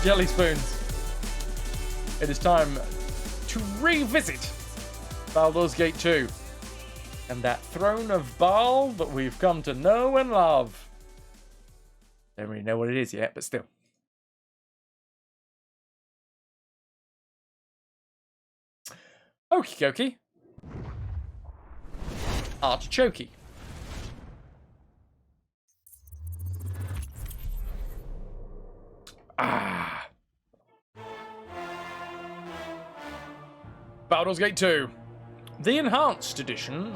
jelly spoons. It is time to revisit Baldur's Gate 2 and that Throne of Bhaal that we've come to know and love. Don't really know what it is yet, but still. Okie dokie. Artichoke. Ah. Baldur's Gate 2. The Enhanced Edition.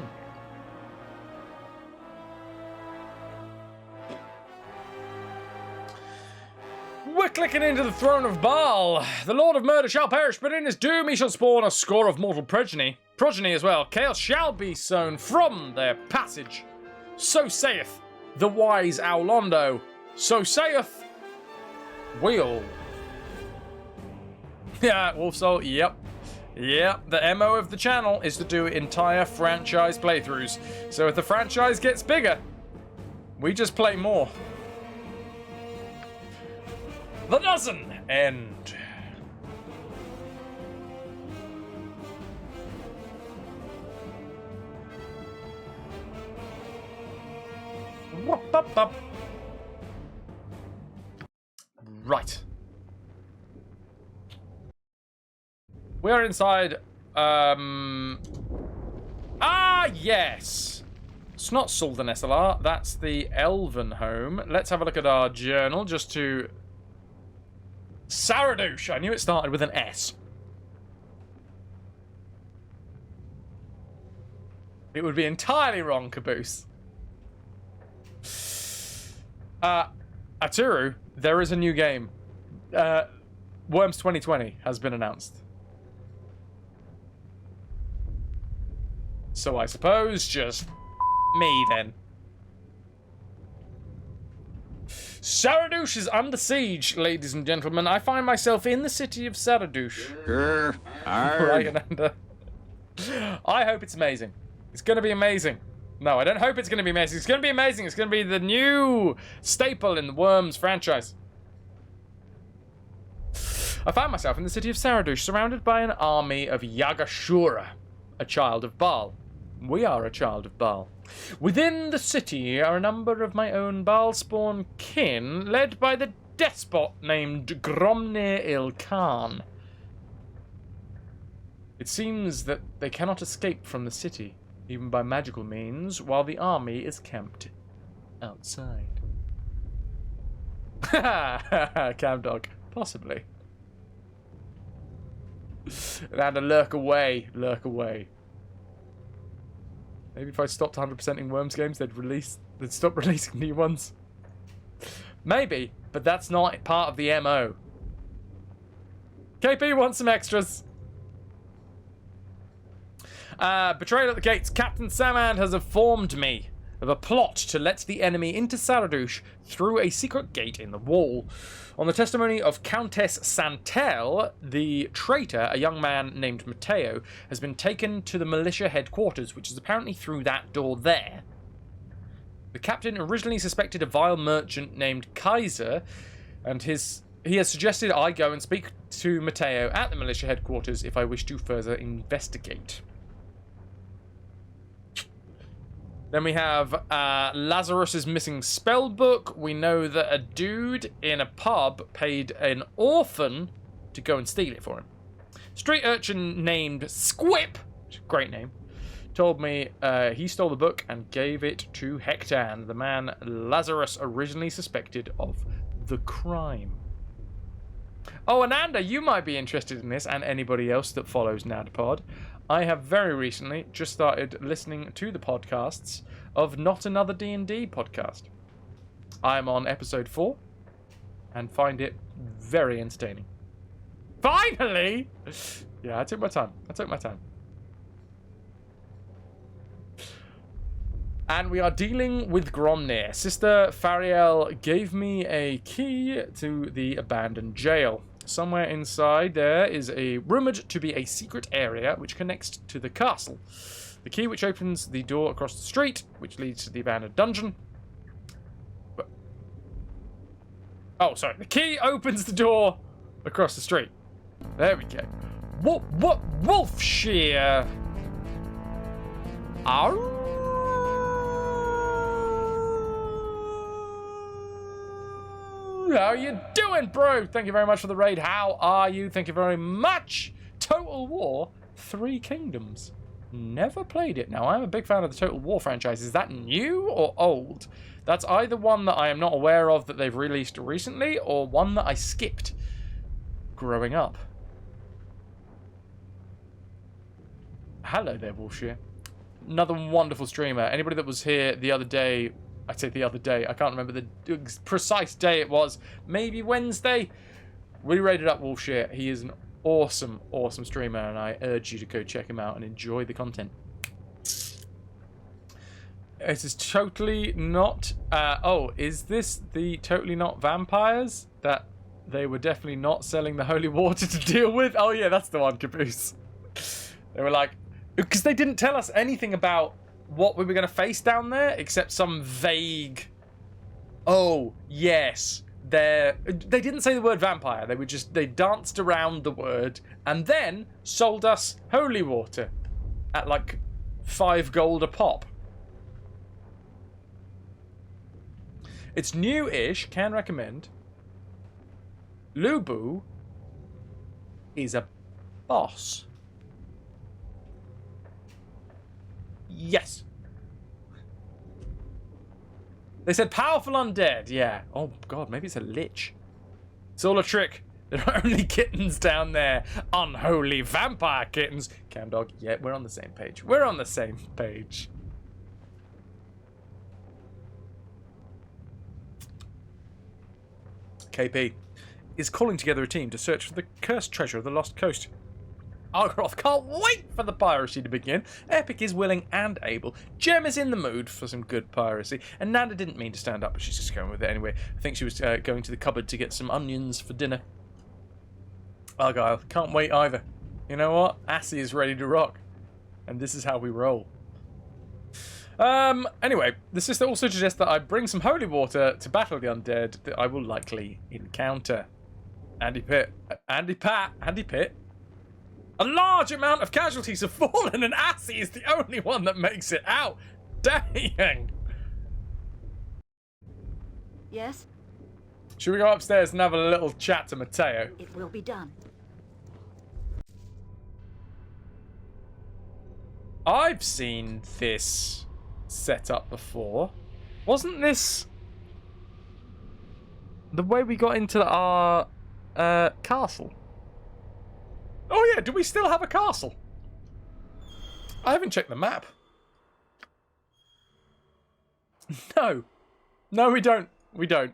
We're clicking into the Throne of Bhaal. The Lord of Murder shall perish, but in his doom he shall spawn a score of mortal progeny. Progeny as well. Chaos shall be sown from their passage. So saith the wise Aulando. So saith Wheel. Yeah, Wolfsoul, yep. Yeah, the MO of the channel is to do entire franchise playthroughs. So if the franchise gets bigger, we just play more. The doesn't end. Whoop, up, up. Right. We're inside. Yes. It's not Suldan SLR. That's the Elven home. Let's have a look at our journal just to. Saradouche. I knew it started with an S. It would be entirely wrong, Caboose. Aturu, there is a new game. Worms 2020 has been announced. So I suppose just me then. Saradouche is under siege, ladies and gentlemen. I find myself in the city of Saradouche. Right, Ananda. I hope it's amazing. It's going to be amazing. No, I don't hope it's going to be amazing. It's going to be amazing. It's going to be the new staple in the Worms franchise. I found myself in the city of Saradouche, surrounded by an army of Yagashura, a child of Bhaal. We are a child of Bhaal. Within the city are a number of my own Bhaal-spawn kin, led by the despot named Gromnir Il-Khan. It seems that they cannot escape from the city, even by magical means, while the army is camped outside. Cam dog, possibly. And a lurk away, lurk away. Maybe if I stopped 100%ing Worms games, they'd stop releasing new ones. Maybe, but that's not part of the MO. KP wants some extras. Betrayal at the gates. Captain Samand has informed me of a plot to let the enemy into Saradouche through a secret gate in the wall. On the testimony of Countess Santel, the traitor, a young man named Matteo, has been taken to the militia headquarters, which is apparently through that door there. The captain originally suspected a vile merchant named Kaiser, and he has suggested I go and speak to Matteo at the militia headquarters if I wish to further investigate. Then we have Lazarus's missing spell book. We know that a dude in a pub paid an orphan to go and steal it for him. Street urchin named Squip, great name, told me he stole the book and gave it to Hectan, the man Lazarus originally suspected of the crime. Oh, Ananda, you might be interested in this, and anybody else that follows NADPod. I have very recently just started listening to the podcasts of Not Another D&D podcast. I'm on episode 4 and find it very entertaining. Finally! Yeah, I took my time. And we are dealing with Gromnir. Sister Fariel gave me a key to the abandoned jail. Somewhere inside there is rumoured to be a secret area which connects to the castle. The key which opens the door across the street, which leads to the abandoned dungeon. Oh, sorry. The key opens the door across the street. There we go. What Wolfshire? Arr. How you doing, bro? Thank you very much for the raid. How are you? Thank you very much. Total War 3 Kingdoms. Never played it. Now, I'm a big fan of the Total War franchise. Is that new or old? That's either one that I am not aware of that they've released recently, or one that I skipped growing up. Hello there, Wolfshire. Another wonderful streamer. Anybody that was here the other day, I'd say the other day, I can't remember the precise day it was, maybe Wednesday, we rated up Wolfshire. He is an awesome, awesome streamer, and I urge you to go check him out and enjoy the content. It is totally not... oh, is this the totally not vampires that they were definitely not selling the holy water to deal with? Oh yeah, that's the one, Caboose. They were like... Because they didn't tell us anything about what we were going to face down there, except some vague... Oh, yes. They didn't say the word vampire. They were just... They danced around the word and then sold us holy water at like 5 gold a pop. It's new-ish. Can recommend. Lubu is a boss. Yes. They said powerful undead. Yeah. Oh, God. Maybe it's a lich. It's all a trick. There are only kittens down there. Unholy vampire kittens. Camdog. Yeah, we're on the same page. We're on the same page. KP is calling together a team to search for the cursed treasure of the Lost Coast. Argroth can't wait for the piracy to begin. Epic is willing and able. Gem is in the mood for some good piracy. And Nanda didn't mean to stand up, but she's just going with it anyway. I think she was going to the cupboard to get some onions for dinner. Argyle, can't wait either. You know what? Assy is ready to rock. And this is how we roll. Anyway, the sister also suggests that I bring some holy water to battle the undead that I will likely encounter. Andy Pitt. Andy Pitt. A large amount of casualties have fallen, and Assy is the only one that makes it out. Dang. Yes? Should we go upstairs and have a little chat to Matteo? It will be done. I've seen this setup before. Wasn't this the way we got into our castle? Oh yeah, do we still have a castle? I haven't checked the map. No. No, we don't. We don't.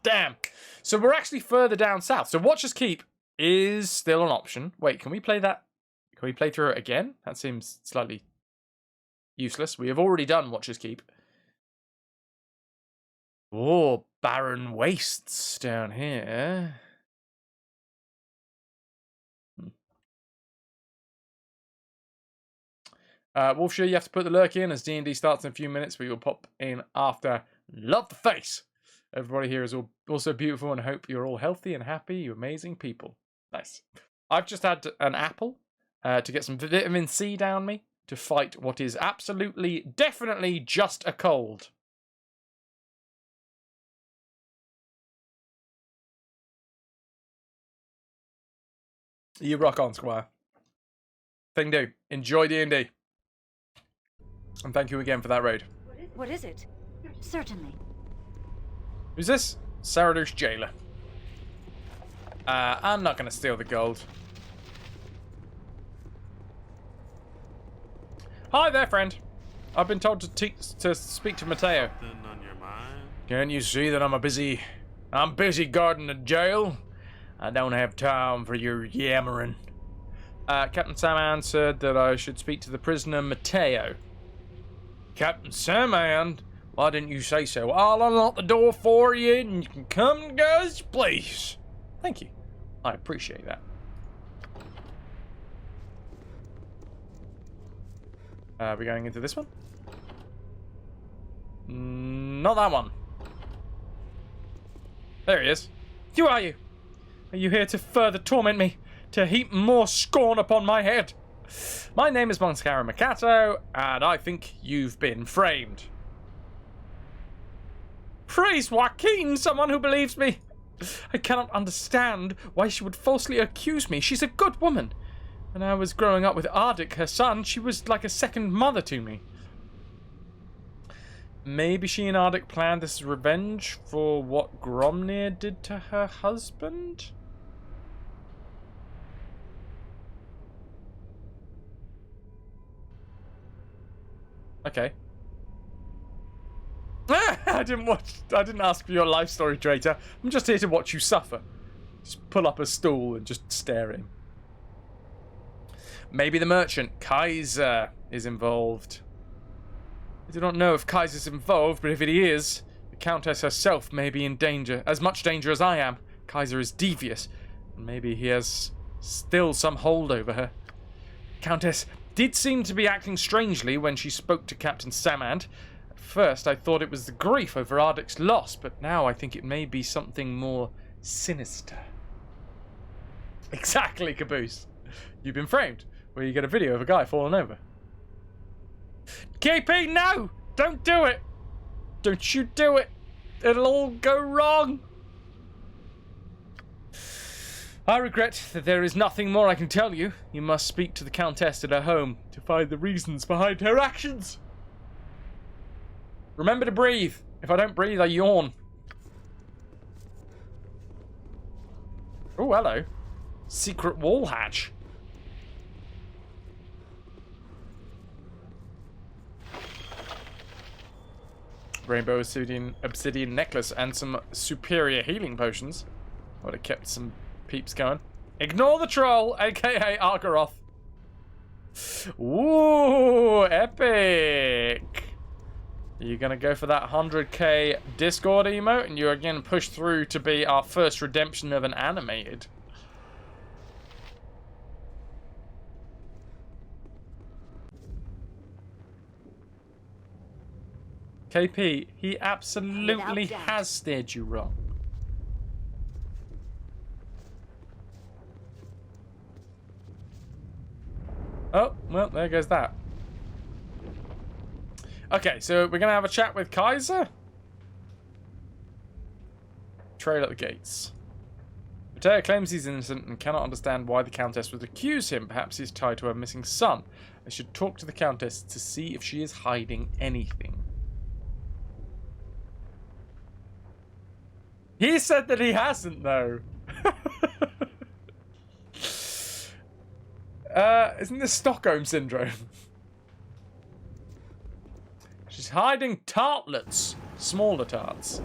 Damn. So we're actually further down south. So Watcher's Keep is still an option. Wait, can we play that? Can we play through it again? That seems slightly useless. We have already done Watcher's Keep. Oh, barren wastes down here. Wolfshire, you have to put the lurk in as D&D starts in a few minutes, but you'll pop in after. Love the face! Everybody here is also beautiful and hope you're all healthy and happy, you amazing people. Nice. I've just had an apple to get some vitamin C down me to fight what is absolutely, definitely just a cold. You rock on, Squire. Thing do. Enjoy D&D. And thank you again for that raid. What is it? Certainly. Who's this? Saradush Jailer. I'm not going to steal the gold. Hi there, friend. I've been told to speak to Matteo. On your mind? Can't you see that I'm busy guarding the jail? I don't have time for your yammering. Captain Sam answered that I should speak to the prisoner Matteo. Captain Sam, why didn't you say so? I'll unlock the door for you and you can come and go as you please. Thank you. I appreciate that. Are we going into this one? Not that one. There he is. Who are you? Are you here to further torment me? To heap more scorn upon my head? My name is Monskara Makato, and I think you've been framed. Praise Joaquin, someone who believes me. I cannot understand why she would falsely accuse me. She's a good woman. When I was growing up with Ardik, her son, she was like a second mother to me. Maybe she and Ardik planned this revenge for what Gromnir did to her husband? Okay. I didn't ask for your life story, traitor. I'm just here to watch you suffer. Just pull up a stool and just stare at him. Maybe the merchant, Kaiser, is involved. I do not know if Kaiser's involved, but if he is, the Countess herself may be in danger. As much danger as I am. Kaiser is devious, and maybe he has still some hold over her. Countess did seem to be acting strangely when she spoke to Captain Samand. At first, I thought it was the grief over Ardik's loss, but now I think it may be something more sinister. Exactly, Caboose. You've been framed, where you get a video of a guy falling over. KP, no! Don't do it! Don't you do it! It'll all go wrong! I regret that there is nothing more I can tell you. You must speak to the Countess at her home to find the reasons behind her actions. Remember to breathe. If I don't breathe, I yawn. Oh, hello. Secret wall hatch. Rainbow obsidian necklace and some superior healing potions. I would have kept some peeps going. Ignore the troll, aka Argaroth. Ooh, epic. Are you going to go for that 100k Discord emote? And you're again pushed through to be our first redemption of an animated. KP, he absolutely has steered you wrong. Oh, well, there goes that. Okay, so we're going to have a chat with Kaiser. Trail at the gates. Mateo claims he's innocent and cannot understand why the Countess would accuse him. Perhaps he's tied to her missing son. I should talk to the Countess to see if she is hiding anything. He said that he hasn't, though. Isn't this Stockholm Syndrome? She's hiding tartlets. Smaller tarts.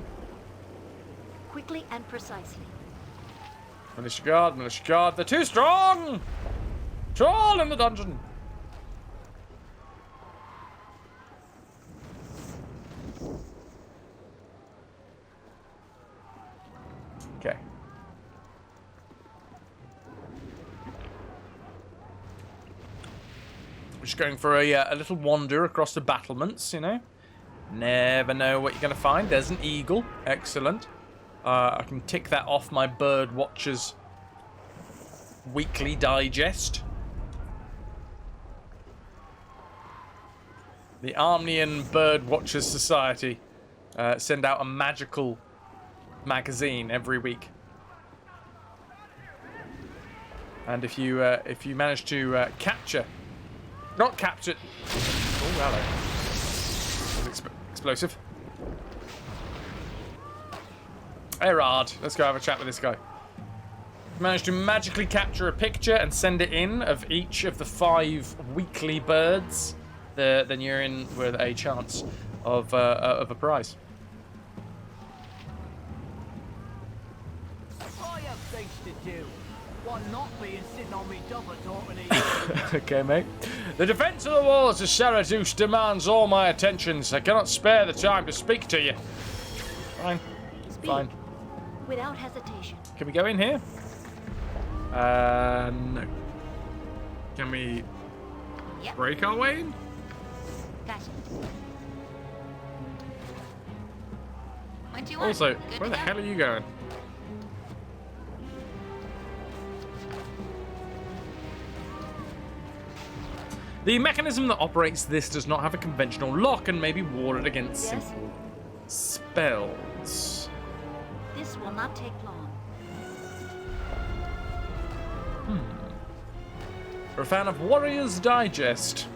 Quickly and precisely. Militia guard, militia guard. They're too strong! Troll in the dungeon. Okay. Just going for a little wander across the battlements, you know. Never know what you're going to find. There's an eagle. Excellent. I can tick that off my bird watcher's weekly digest. The Armenian Bird Watchers Society send out a magical magazine every week. And if you manage to not capture. Oh, hello. Explosive. Erard. Let's go have a chat with this guy. Managed to magically capture a picture and send it in of each of the 5 weekly birds. Then you're in with a chance of a prize. I have things to do. One not being sitting on me double talking to you. Okay, mate. The defense of the walls of Saraduce demands all my attentions. I cannot spare the time to speak to you. Fine. Speak. Fine. Without hesitation. Can we go in here? No. Can we Yep. break our way in? Gotcha. What do you want? Also, Good where the to go? hell are you going? The mechanism that operates this does not have a conventional lock and may be warded against Yes? simple spells. This will not take long. For a fan of Warrior's Digest.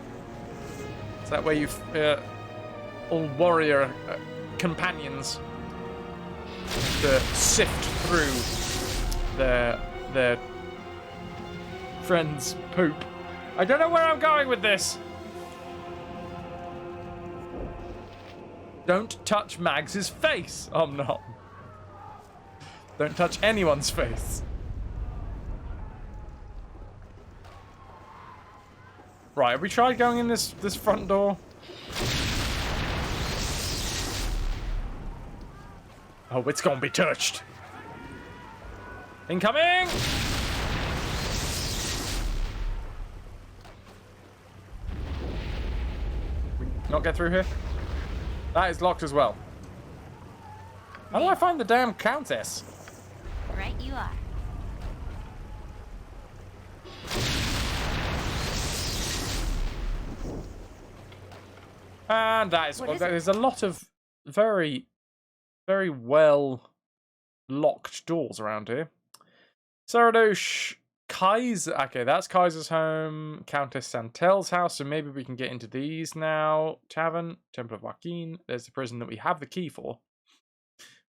Is that where you all warrior companions to sift through their friend's poop? I don't know where I'm going with this. Don't touch Mags's face. Oh, no. Don't touch anyone's face. Right, have we tried going in this front door? Oh, it's gonna be touched. Incoming! We not get through here? That is locked as well. How do I find the damn countess? Right you are. And that is, What is there's a lot of very, very well locked doors around here. Saradosh, Kaiser. Okay, that's Kaiser's home. Countess Santel's house. So maybe we can get into these now. Tavern, Temple of Joaquin. There's the prison that we have the key for.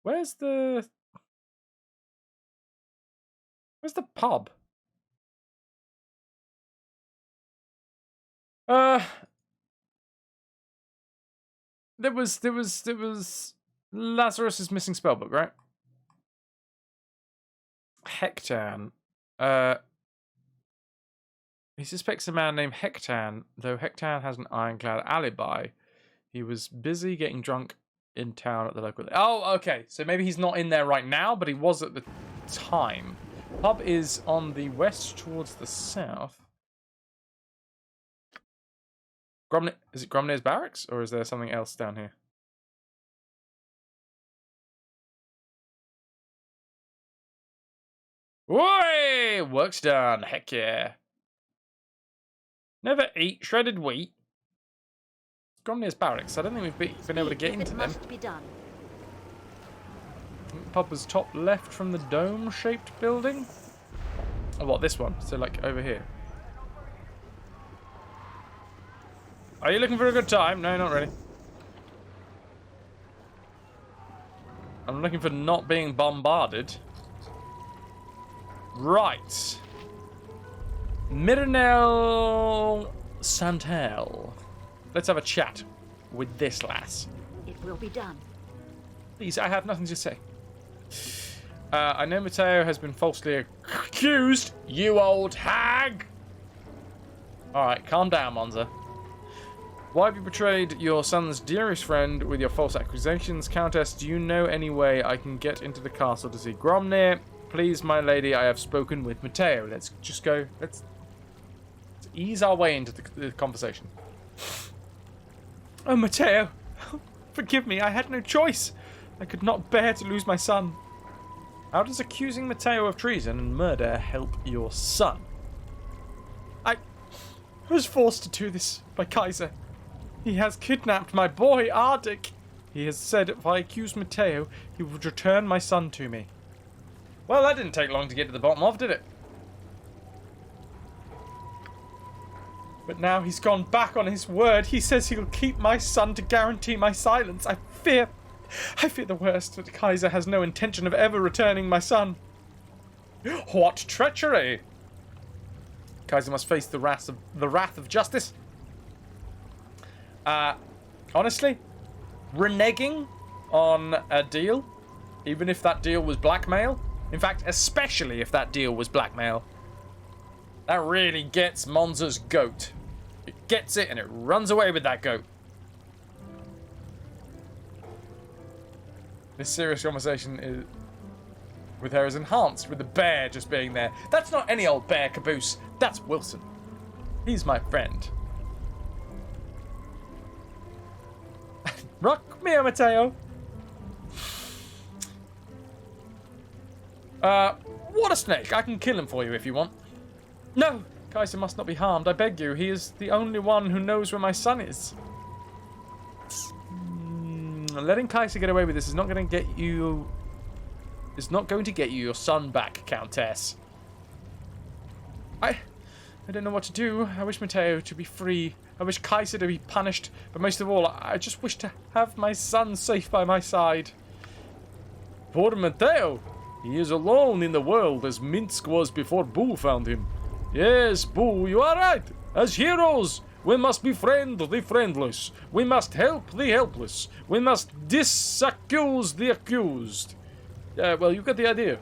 Where's the pub? There was Lazarus's missing spellbook, right? Hectan. He suspects a man named Hectan, though Hectan has an ironclad alibi. He was busy getting drunk in town at the local... Oh, okay. So maybe he's not in there right now, but he was at the time. Pub is on the west towards the south. Is it Gromner's barracks, or is there something else down here? Oi! Work's done. Heck yeah. Never eat shredded wheat. Gromner's barracks. I don't think we've been able to get into them. Must be done. Pub was top left from the dome-shaped building. Oh, what, this one? So, like, over here. Are you looking for a good time? No, not really. I'm looking for not being bombarded. Right. Mirinel Santel. Let's have a chat with this lass. It will be done. Please, I have nothing to say. I know Matteo has been falsely accused. You old hag! Alright, calm down, Monza. Why have you betrayed your son's dearest friend with your false accusations? Countess, do you know any way I can get into the castle to see Gromner? Please, my lady, I have spoken with Matteo. Let's just go. Let's ease our way into the conversation. Oh, Matteo. Forgive me, I had no choice. I could not bear to lose my son. How does accusing Matteo of treason and murder help your son? I was forced to do this by Kaiser. He has kidnapped my boy, Ardik. He has said if I accuse Matteo, he would return my son to me. Well, that didn't take long to get to the bottom of, did it? But now he's gone back on his word. He says he'll keep my son to guarantee my silence. I fear the worst, that Kaiser has no intention of ever returning my son. What treachery! Kaiser must face the wrath of justice. Honestly, reneging on a deal, even if that deal was blackmail, in fact, especially if that deal was blackmail, that really gets Monza's goat. It gets it and it runs away with that goat. This serious conversation with her is enhanced with the bear just being there. That's not any old bear caboose. That's Wilson. He's my friend. Rock me, Matteo. What a snake. I can kill him for you if you want. No, Kaiser must not be harmed, I beg you. He is the only one who knows where my son is. Letting Kaiser get away with this is not going to get you... It's not going to get you your son back, Countess. I don't know what to do. I wish Matteo to be free. I wish Kaiser to be punished. But most of all, I just wish to have my son safe by my side. Poor Matteo. He is alone in the world as Minsk was before Boo found him. Yes, Boo, you are right. As heroes, we must befriend the friendless. We must help the helpless. We must disaccuse the accused. Well, you get the idea.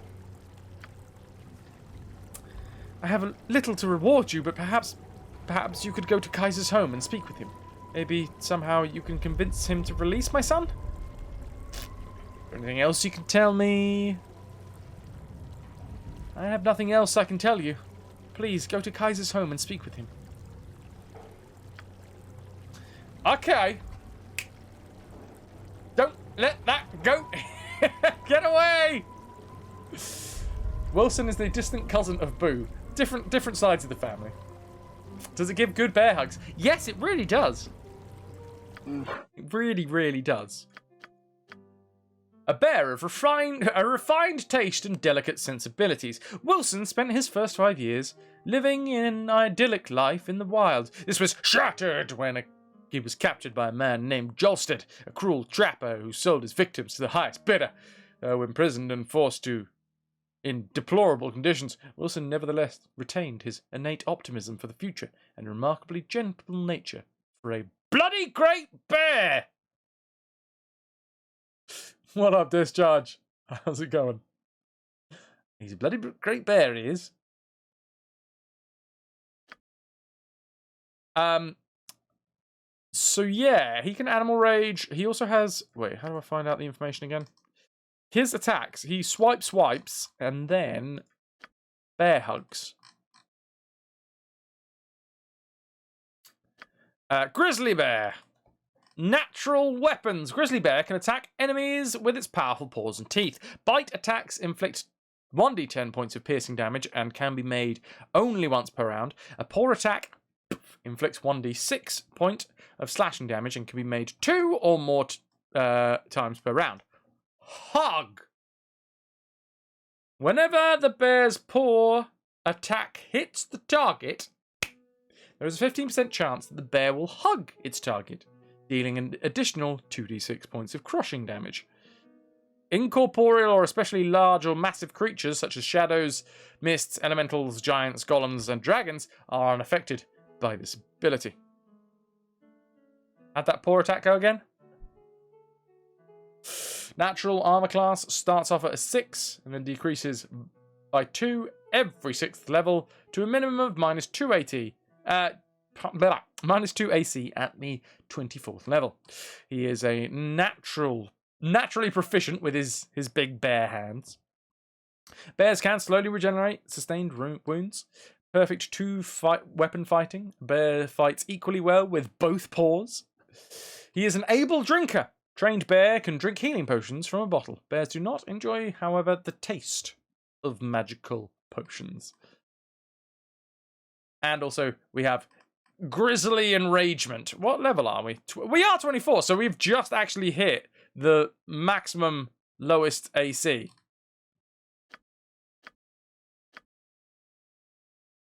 I have little to reward you, but perhaps you could go to Kaiser's home and speak with him. Maybe somehow you can convince him to release my son? Anything else you can tell me? I have nothing else I can tell you. Please, go to Kaiser's home and speak with him. Okay. Don't let that go. Get away! Wilson is the distant cousin of Boo. Different sides of the family. Does it give good bear hugs? Yes, it really does. It really, really does. A bear of a refined taste and delicate sensibilities. Wilson spent his first 5 years living in an idyllic life in the wild. This was shattered when he was captured by a man named Jolstead, a cruel trapper who sold his victims to the highest bidder. Though imprisoned and forced to in deplorable conditions, Wilson nevertheless retained his innate optimism for the future and remarkably gentle nature for a bloody great bear! What up, Discharge? How's it going? He's a bloody great bear, he is. So yeah, he can animal rage. He also has... Wait, how do I find out the information again? His attacks, he swipes, and then bear hugs. Grizzly bear. Natural weapons. Grizzly bear can attack enemies with its powerful paws and teeth. Bite attacks inflict 1d10 points of piercing damage and can be made only once per round. A paw attack inflicts 1d6 point of slashing damage and can be made 2 or more times per round. Hug. Whenever the bear's paw attack hits the target, there is a 15% chance that the bear will hug its target, dealing an additional 2d6 points of crushing damage. Incorporeal or especially large or massive creatures such as shadows, mists, elementals, giants, golems, and dragons are unaffected by this ability. How'd that paw attack go again? Natural armor class starts off at a 6 and then decreases by 2 every 6th level to a minimum of -2 AT. -2 AC at the 24th level. He is a naturally proficient with his big bear hands. Bears can slowly regenerate sustained wounds. Perfect weapon fighting. Bear fights equally well with both paws. He is an able drinker. Trained bear can drink healing potions from a bottle. Bears do not enjoy, however, the taste of magical potions. And also, we have Grizzly Enragement. What level are we? We are 24, so we've just actually hit the maximum lowest AC.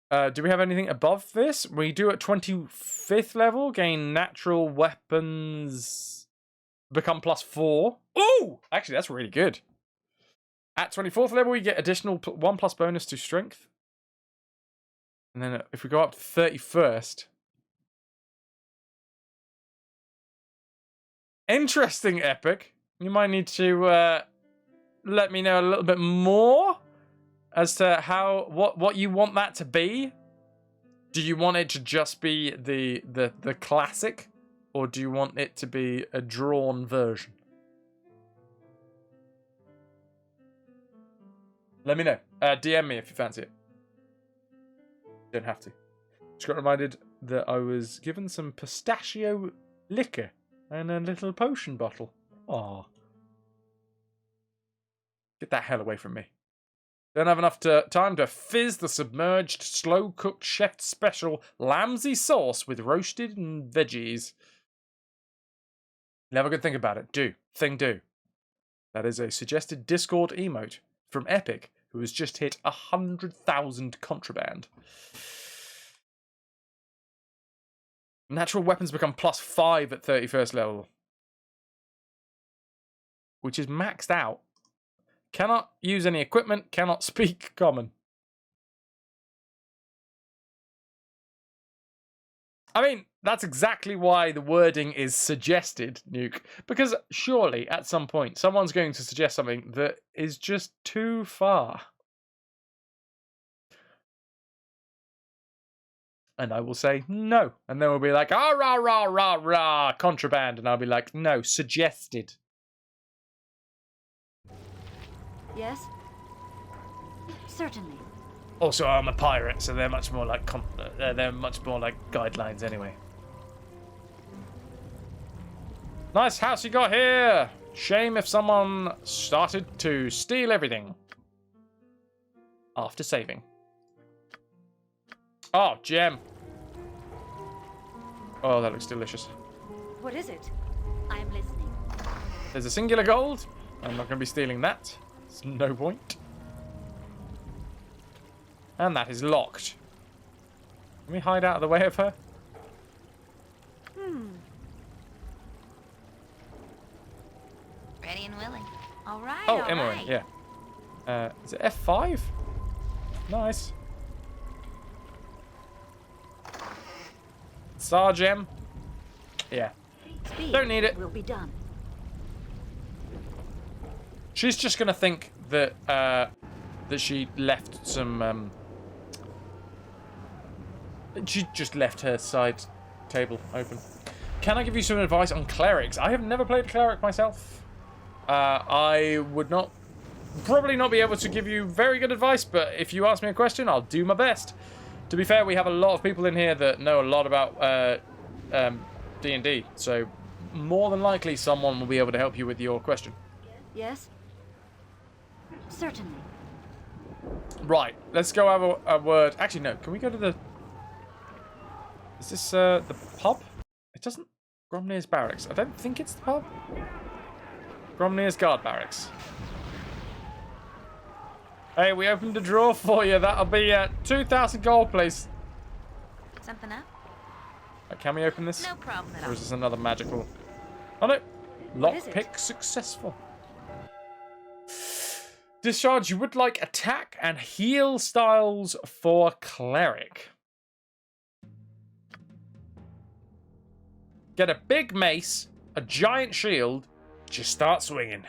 Do we have anything above this? We do at 25th level, gain natural weapons... Become +4. Ooh! Actually, that's really good. At 24th level, we get additional 1+ bonus to strength. And then if we go up to 31st... Interesting, Epic. You might need to let me know a little bit more as to what you want that to be. Do you want it to just be the classic? Or do you want it to be a drawn version? Let me know. DM me if you fancy it. You don't have to. Just got reminded that I was given some pistachio liquor and a little potion bottle. Aww. Get that hell away from me. Don't have enough time to fizz the submerged, slow-cooked chef special lamsy sauce with roasted and veggies. Never good think about it. Do. Thing do. That is a suggested Discord emote from Epic, who has just hit 100,000 contraband. Natural weapons become +5 at 31st level, which is maxed out. Cannot use any equipment, cannot speak common. I mean, that's exactly why the wording is suggested, Nuke. Because surely, at some point, someone's going to suggest something that is just too far. And I will say, no. And then we'll be like, ah, rah, rah, rah, rah, contraband. And I'll be like, no, suggested. Yes? Certainly. Also, I'm a pirate, so they're much more like guidelines anyway. Nice house you got here. Shame if someone started to steal everything after saving. Oh, gem. Oh, that looks delicious. What is it? I'm listening. There's a singular gold. I'm not going to be stealing that. There's no point. And that is locked. Can we hide out of the way of her? Ready and willing. All right. Oh, all Emily, right. yeah. Is it F5? Nice. Sargem. Yeah. Speed Don't need it. will be done. She's just gonna think that that she left some. She just left her side table open. Can I give you some advice on clerics? I have never played a cleric myself. I would probably not be able to give you very good advice, but if you ask me a question, I'll do my best. To be fair, we have a lot of people in here that know a lot about D&D, so more than likely someone will be able to help you with your question. Yes? Certainly. Right, let's go have a word. Actually, no, can we go to the... Is this the pub? It doesn't... Gromnir's Barracks. I don't think it's the pub. Gromnir's Guard Barracks. Hey, we opened a drawer for you. That'll be 2,000 gold, please. Something up? Can we open this? No problem at Or all. is this another magical... Oh no! What is it? Lockpick successful. Discharge, you would like attack and heal styles for cleric. Get a big mace, a giant shield, just start swinging.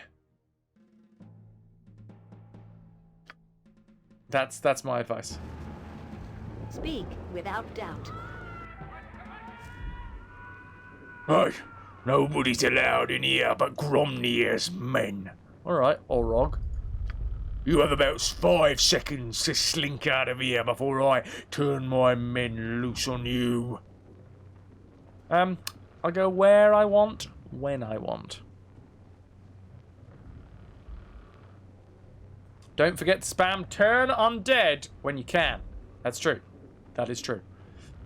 That's my advice. Speak without doubt. Hey, nobody's allowed in here but Gromnir's men. Alright, Orog. You have about 5 seconds to slink out of here before I turn my men loose on you. I'll go where I want, when I want. Don't forget to spam turn undead when you can. That's true. That is true.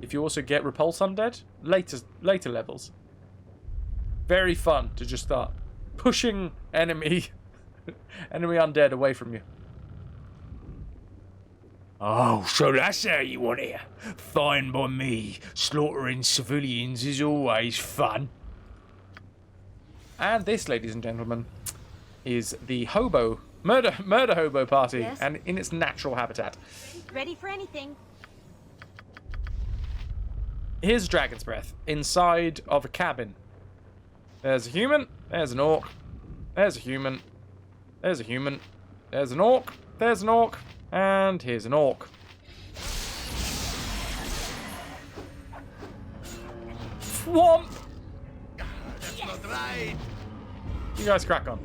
If you also get repulse undead, later levels. Very fun to just start pushing enemy undead away from you. Oh, so that's how you want it. Fine by me. Slaughtering civilians is always fun. And this, ladies and gentlemen, is the murder hobo party, Yes? and in its natural habitat. Ready for anything. Here's Dragon's Breath inside of a cabin. There's a human. There's an orc. There's a human. There's a human. There's an orc. There's an orc. And here's an orc. Swamp! That's not right. You guys crack on.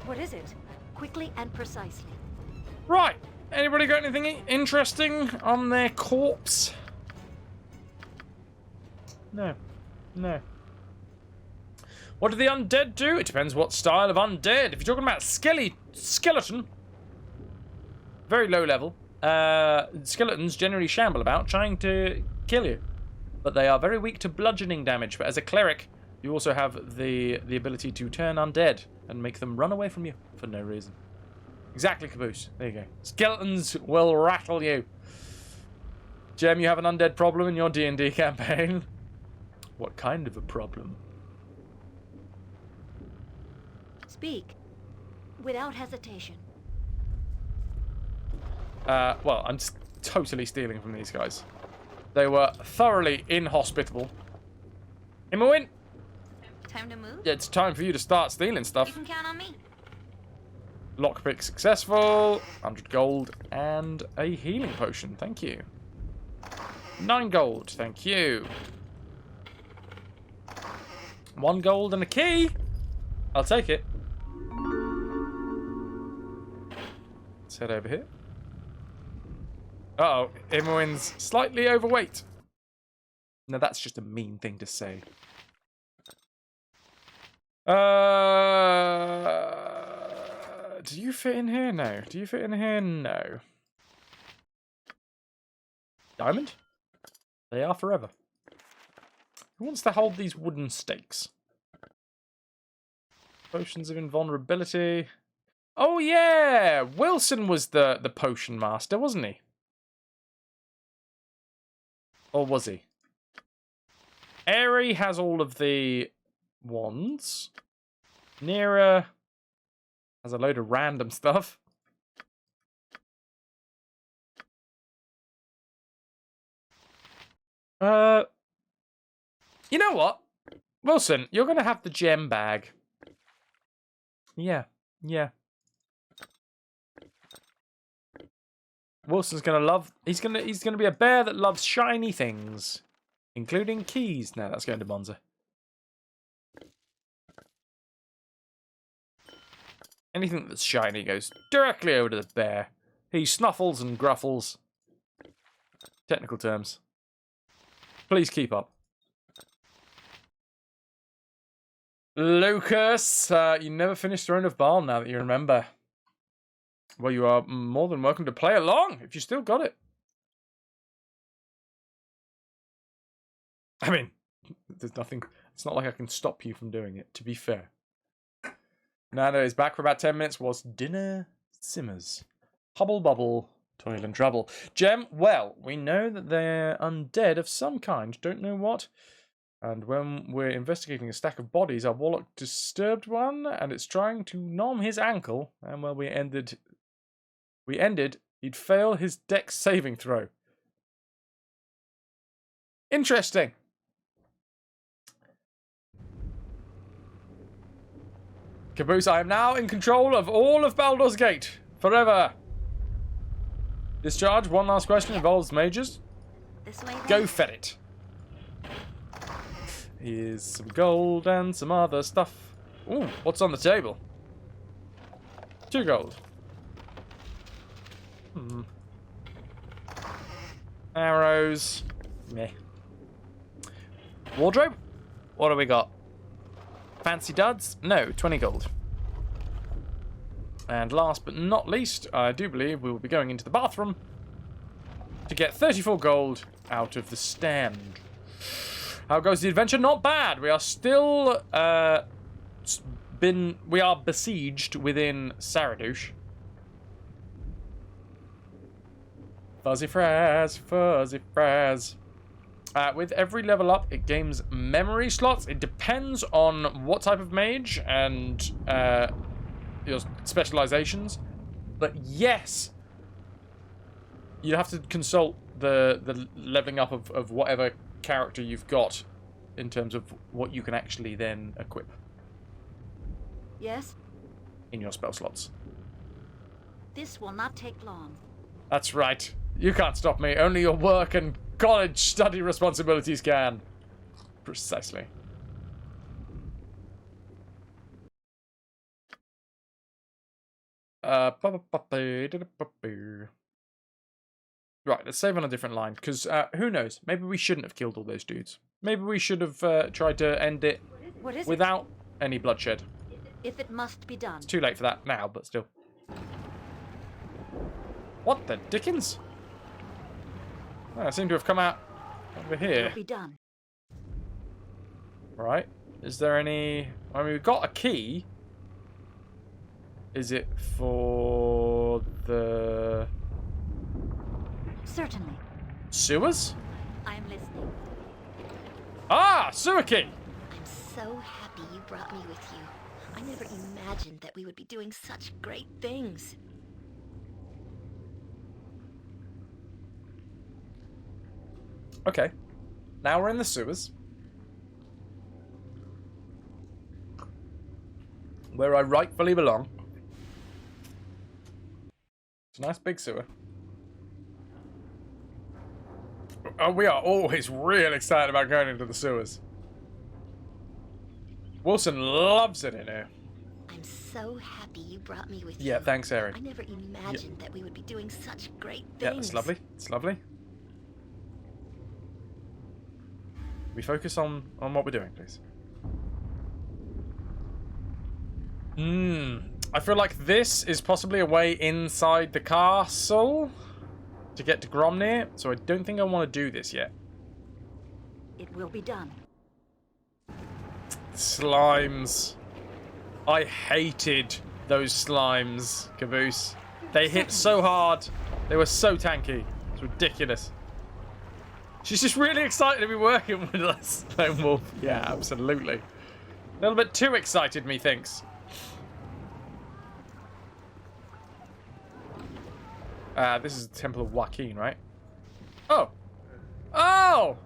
What is it? Quickly and precisely. Right. Anybody got anything interesting on their corpse? No. No. What do the undead do? It depends what style of undead. If you're talking about skeleton, very low level, skeletons generally shamble about trying to kill you. But they are very weak to bludgeoning damage. But as a cleric, you also have the ability to turn undead and make them run away from you for no reason. Exactly, Caboose. There you go. Skeletons will rattle you. Jem, you have an undead problem in your D&D campaign. What kind of a problem? Speak. Without hesitation. Well, I'm totally stealing from these guys. They were thoroughly inhospitable. Imowen? Time to move? Yeah, it's time for you to start stealing You stuff. can count on me. Lockpick successful. 100 gold and a healing potion. Thank you. 9 gold. Thank you. 1 gold and a key. I'll take it. Let's head over here. Uh-oh. Imowen's slightly overweight. Now that's just a mean thing to say. Do you fit in here? No. Do you fit in here? No. Diamond? They are forever. Who wants to hold these wooden stakes? Potions of invulnerability. Oh yeah! Wilson was the potion master, wasn't he? Or was he? Airy has all of the wands. Nera has a load of random stuff. You know what? Wilson, you're going to have the gem bag. Yeah. Wilson's going to love... He's going to be a bear that loves shiny things. Including keys. No, that's going to Bonza. Anything that's shiny goes directly over to the bear. He snuffles and gruffles. Technical terms. Please keep up. Lucas, you never finished Throne of Bhaal now that you remember. Well, you are more than welcome to play along if you still got it. I mean, there's nothing... It's not like I can stop you from doing it, to be fair. Nano is back for about 10 minutes whilst dinner simmers. Hubble bubble, toil and trouble. Gem, well, we know that they're undead of some kind. Don't know what. And when we're investigating a stack of bodies, our warlock disturbed one, and it's trying to nom his ankle. And well, we ended, he'd fail his dex saving throw. Interesting. Caboose, I am now in control of all of Baldur's Gate. Forever. Discharge, one last question, involves mages. This way, then? Go fed it. Here's some gold and some other stuff. Ooh, what's on the table? 2 gold. Arrows. Meh. Wardrobe? What do we got? Fancy duds? No, 20 gold. And last but not least, I do believe we will be going into the bathroom to get 34 gold out of the stand. How goes the adventure? Not bad. We are still we are besieged within Saradush. Fuzzy Fraz, Fuzzy Fraz. With every level up, it gains memory slots. It depends on what type of mage and your specializations. But yes, you have to consult the leveling up of whatever character you've got in terms of what you can actually then equip. Yes? In your spell slots. This will not take long. That's right. You can't stop me. Only your work and college study responsibilities can. Precisely. Right, let's save on a different line, because who knows? Maybe we shouldn't have killed all those dudes. Maybe we should have tried to end it What is without any bloodshed. If it must be done. It's too late for that now, but still. What the dickens? Oh, I seem to have come out over here. Will be done. Right. Is there any... I mean, we've got a key. Is it for the... Certainly. sewers? I am listening. Ah! Sewer key! I'm so happy you brought me with you. I never imagined that we would be doing such great things. Okay. Now we're in the sewers. Where I rightfully belong. It's a nice big sewer. Oh, we are always real excited about going into the sewers. Wilson loves it in here. I'm so happy you brought me with you. Yeah, thanks, Eric. I never imagined that we would be doing such great things. Yeah, that's lovely. It's lovely. We focus on what we're doing, please. I feel like this is possibly a way inside the castle to get to Gromnir, so I don't think I want to do this yet. It will be done. Slimes. I hated those slimes, Caboose. They hit so hard. They were so tanky. It's ridiculous. She's just really excited to be working with us, Lone Wolf. Yeah, absolutely. A little bit too excited, methinks. This is the Temple of Joaquin, right? Oh! Oh!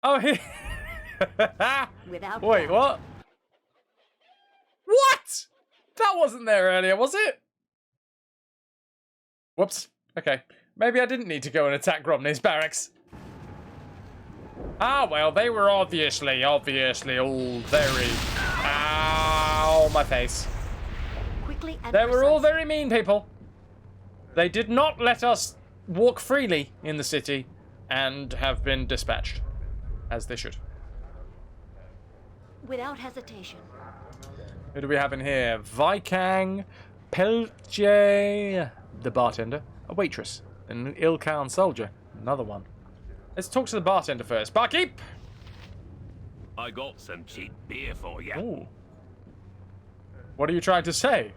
Oh, here. Without Wait, doubt. what? What? That wasn't there earlier, was it? Whoops. Okay. Maybe I didn't need to go and attack Gromnir's barracks. Ah, well, they were obviously all very... Ow, my face. Quickly and They were all precisely. very mean people. They did not let us walk freely in the city and have been dispatched, as they should. Without hesitation. Who do we have in here? Vikang, Pelche, the bartender, a waitress, an Ilkhan soldier, another one. Let's talk to the bartender first. Barkeep! I got some cheap beer for you. Ooh. What are you trying to say?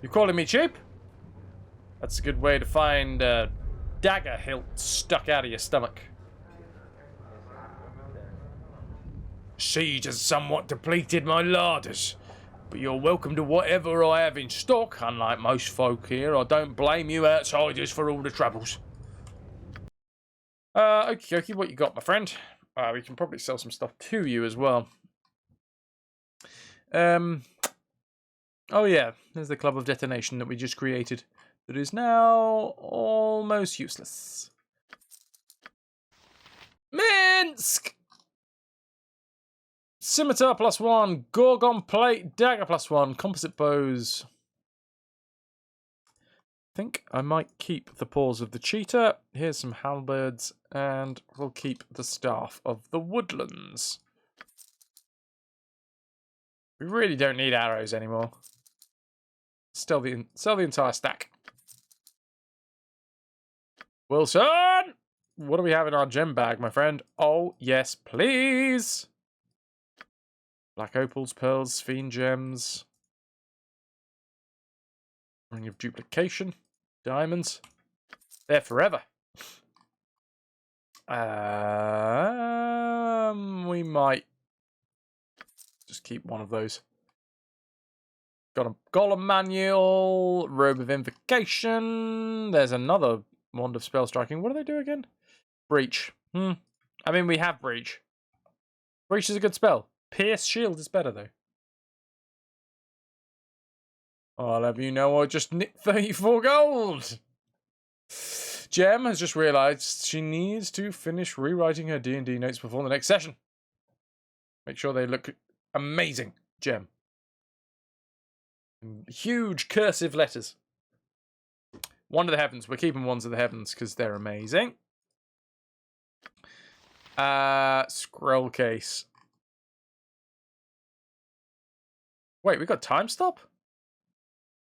You calling me cheap? That's a good way to find a dagger hilt stuck out of your stomach. Siege has somewhat depleted my larders, but you're welcome to whatever I have in stock. Unlike most folk here, I don't blame you outsiders for all the troubles. Okie dokie, what you got, my friend? We can probably sell some stuff to you as well. Oh yeah, there's the Club of Detonation that we just created. That is now almost useless. Minsk! Scimitar +1, Gorgon plate, dagger +1, composite bows. I think I might keep the paws of the cheetah. Here's some halberds, and we'll keep the staff of the woodlands. We really don't need arrows anymore. Sell the entire stack. Wilson! What do we have in our gem bag, my friend? Oh, yes, please! Black opals, pearls, fiend gems. Ring of duplication. Diamonds. They're forever. We might just keep one of those. Got a golem manual, robe of invocation. There's another wand of spell striking. What do they do again? Breach. I mean, we have breach. Breach is a good spell. Pierce shield is better though. I'll have you know I just nicked 34 gold. Gem has just realised she needs to finish rewriting her D&D notes before the next session. Make sure they look amazing, Gem. Huge cursive letters. Wand of the Heavens. We're keeping Wands of the Heavens because they're amazing. Scroll case. Wait, we got time stop?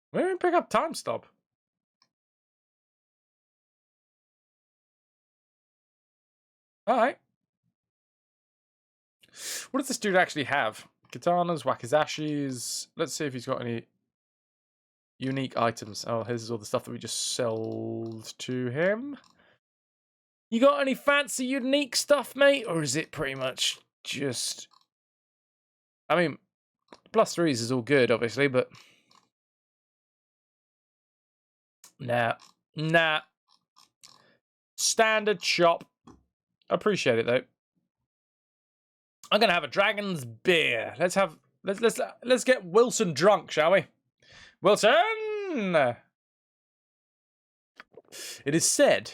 Where did we pick up time stop? Alright. What does this dude actually have? Katanas, wakizashis. Let's see if he's got any unique items. Oh, here's all the stuff that we just sold to him. You got any fancy unique stuff, mate? Or is it pretty much just... I mean, +3s is all good, obviously, but... Nah. Standard shop. Appreciate it, though. I'm gonna have a dragon's beer. Let's get Wilson drunk, shall we? Wilson! It is said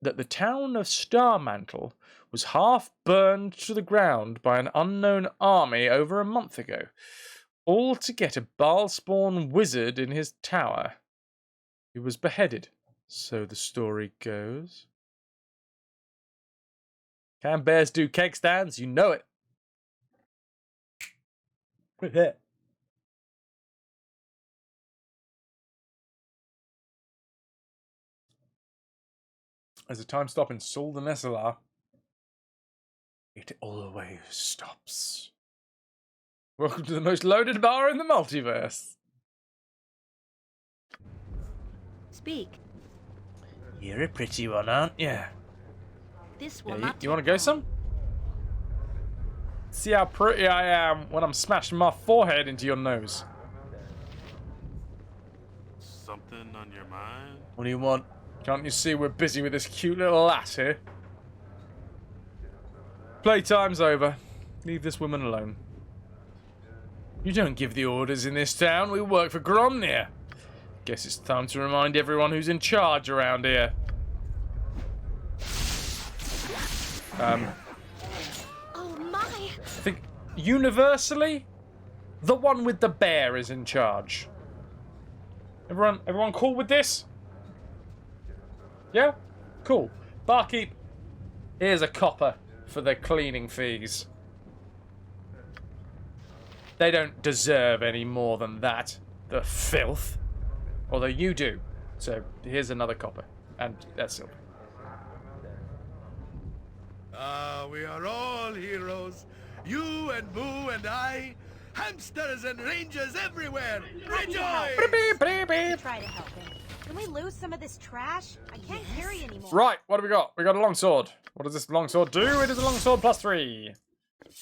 that the town of Starmantle was half burned to the ground by an unknown army over a month ago, all to get a Bhaalspawn wizard in his tower. He was beheaded, so the story goes. Can bears do keg stands? You know it. As a time stop in Solden SLR, it always stops. Welcome to the most loaded bar in the multiverse. Speak. You're a pretty one, aren't you? This will Yeah, not you want to take go long. some? See how pretty I am when I'm smashing my forehead into your nose. Something on your mind? What do you want? Can't you see we're busy with this cute little lass here? Playtime's over. Leave this woman alone. You don't give the orders in this town. We work for Gromnir. Guess it's time to remind everyone who's in charge around here. Oh my! I think universally, the one with the bear is in charge. Everyone cool with this? Yeah? Cool. Barkeep, here's a copper for the cleaning fees. They don't deserve any more than that. The filth. Although you do. So here's another copper. And that's silver. We are all heroes. You and Boo and I. Hamsters and rangers everywhere. Rejoice! Try to help him. Can we lose some of this trash? I can't carry anymore. Right, what do we got? We got a longsword. What does this longsword do? It is a longsword +3.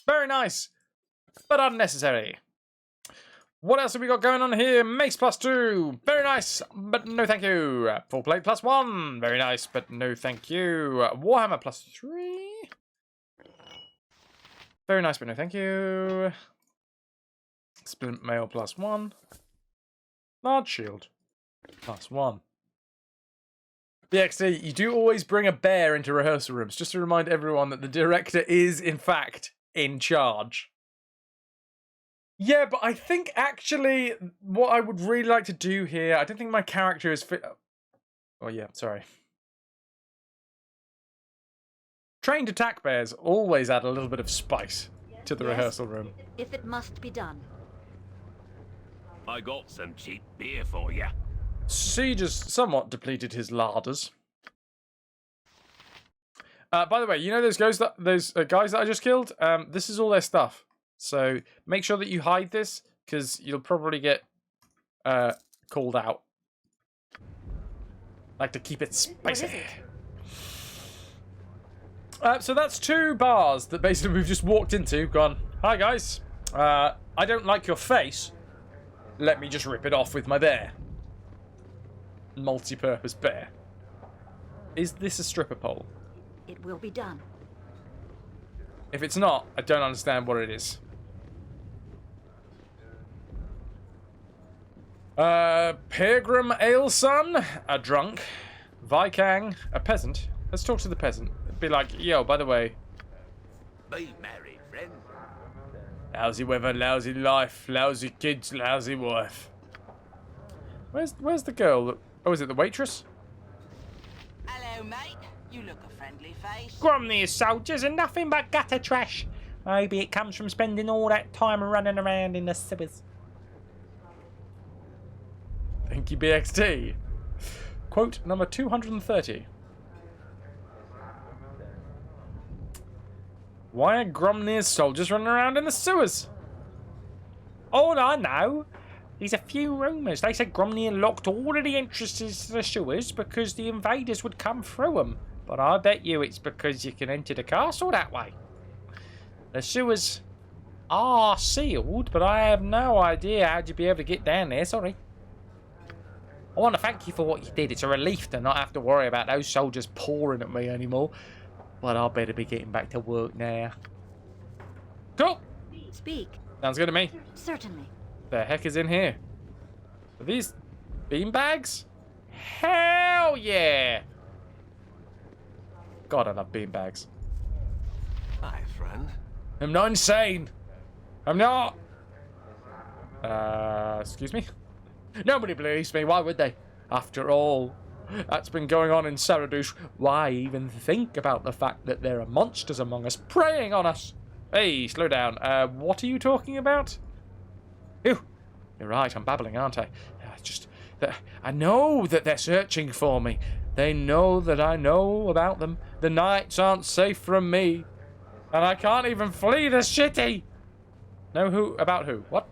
Very nice, but unnecessary. What else have we got going on here? Mace +2. Very nice, but no thank you. Full plate +1. Very nice, but no thank you. Warhammer +3. Very nice, but no thank you. Splint mail +1. Large shield +1. BXD, you do always bring a bear into rehearsal rooms, just to remind everyone that the director is, in fact, in charge. Yeah, but I think actually what I would really like to do here, I don't think my character is fit. Oh yeah, sorry. Trained attack bears always add a little bit of spice to the rehearsal room. If it must be done. I got some cheap beer for ya. Siege has somewhat depleted his larders. By the way, you know those guys that I just killed? This is all their stuff. So make sure that you hide this, because you'll probably get called out. Like to keep it spicy. So that's 2 bars that basically we've just walked into. Gone. Hi guys. I don't like your face. Let me just rip it off with my bear. Multi-purpose bear. Is this a stripper pole? It will be done. If it's not, I don't understand what it is. Pilgrim Ailson, a drunk. Vikang, a peasant. Let's talk to the peasant. Be like, yo, by the way. Be merry, friend. Lousy weather, lousy life, lousy kids, lousy wife. Where's the girl? Oh, is it the waitress? Hello, mate. You look a friendly face. Gromnir soldiers are nothing but gutter trash. Maybe it comes from spending all that time running around in the sewers. Monkey BXT. Quote number 230. Why are Gromnir's soldiers running around in the sewers? All I know is a few rumours. They said Gromnir locked all of the entrances to the sewers because the invaders would come through them. But I bet you it's because you can enter the castle that way. The sewers are sealed, but I have no idea how you'd be able to get down there, sorry. I want to thank you for what you did. It's a relief to not have to worry about those soldiers pouring at me anymore. But I'll better be getting back to work now. Cool. Speak. Sounds good to me. Certainly. The heck is in here? Are these beanbags? Hell yeah! God, I love beanbags. Hi, friend. I'm not insane. I'm not. Excuse me? Nobody believes me. Why would they? After all that's been going on in Saradush, why even think about the fact that there are monsters among us preying on us? Hey, slow down. What are you talking about? Ew. You're right, I'm babbling, aren't I? I know that they're searching for me. They know that I know about them. The nights aren't safe from me. And I can't even flee the city. Know who? About who? What?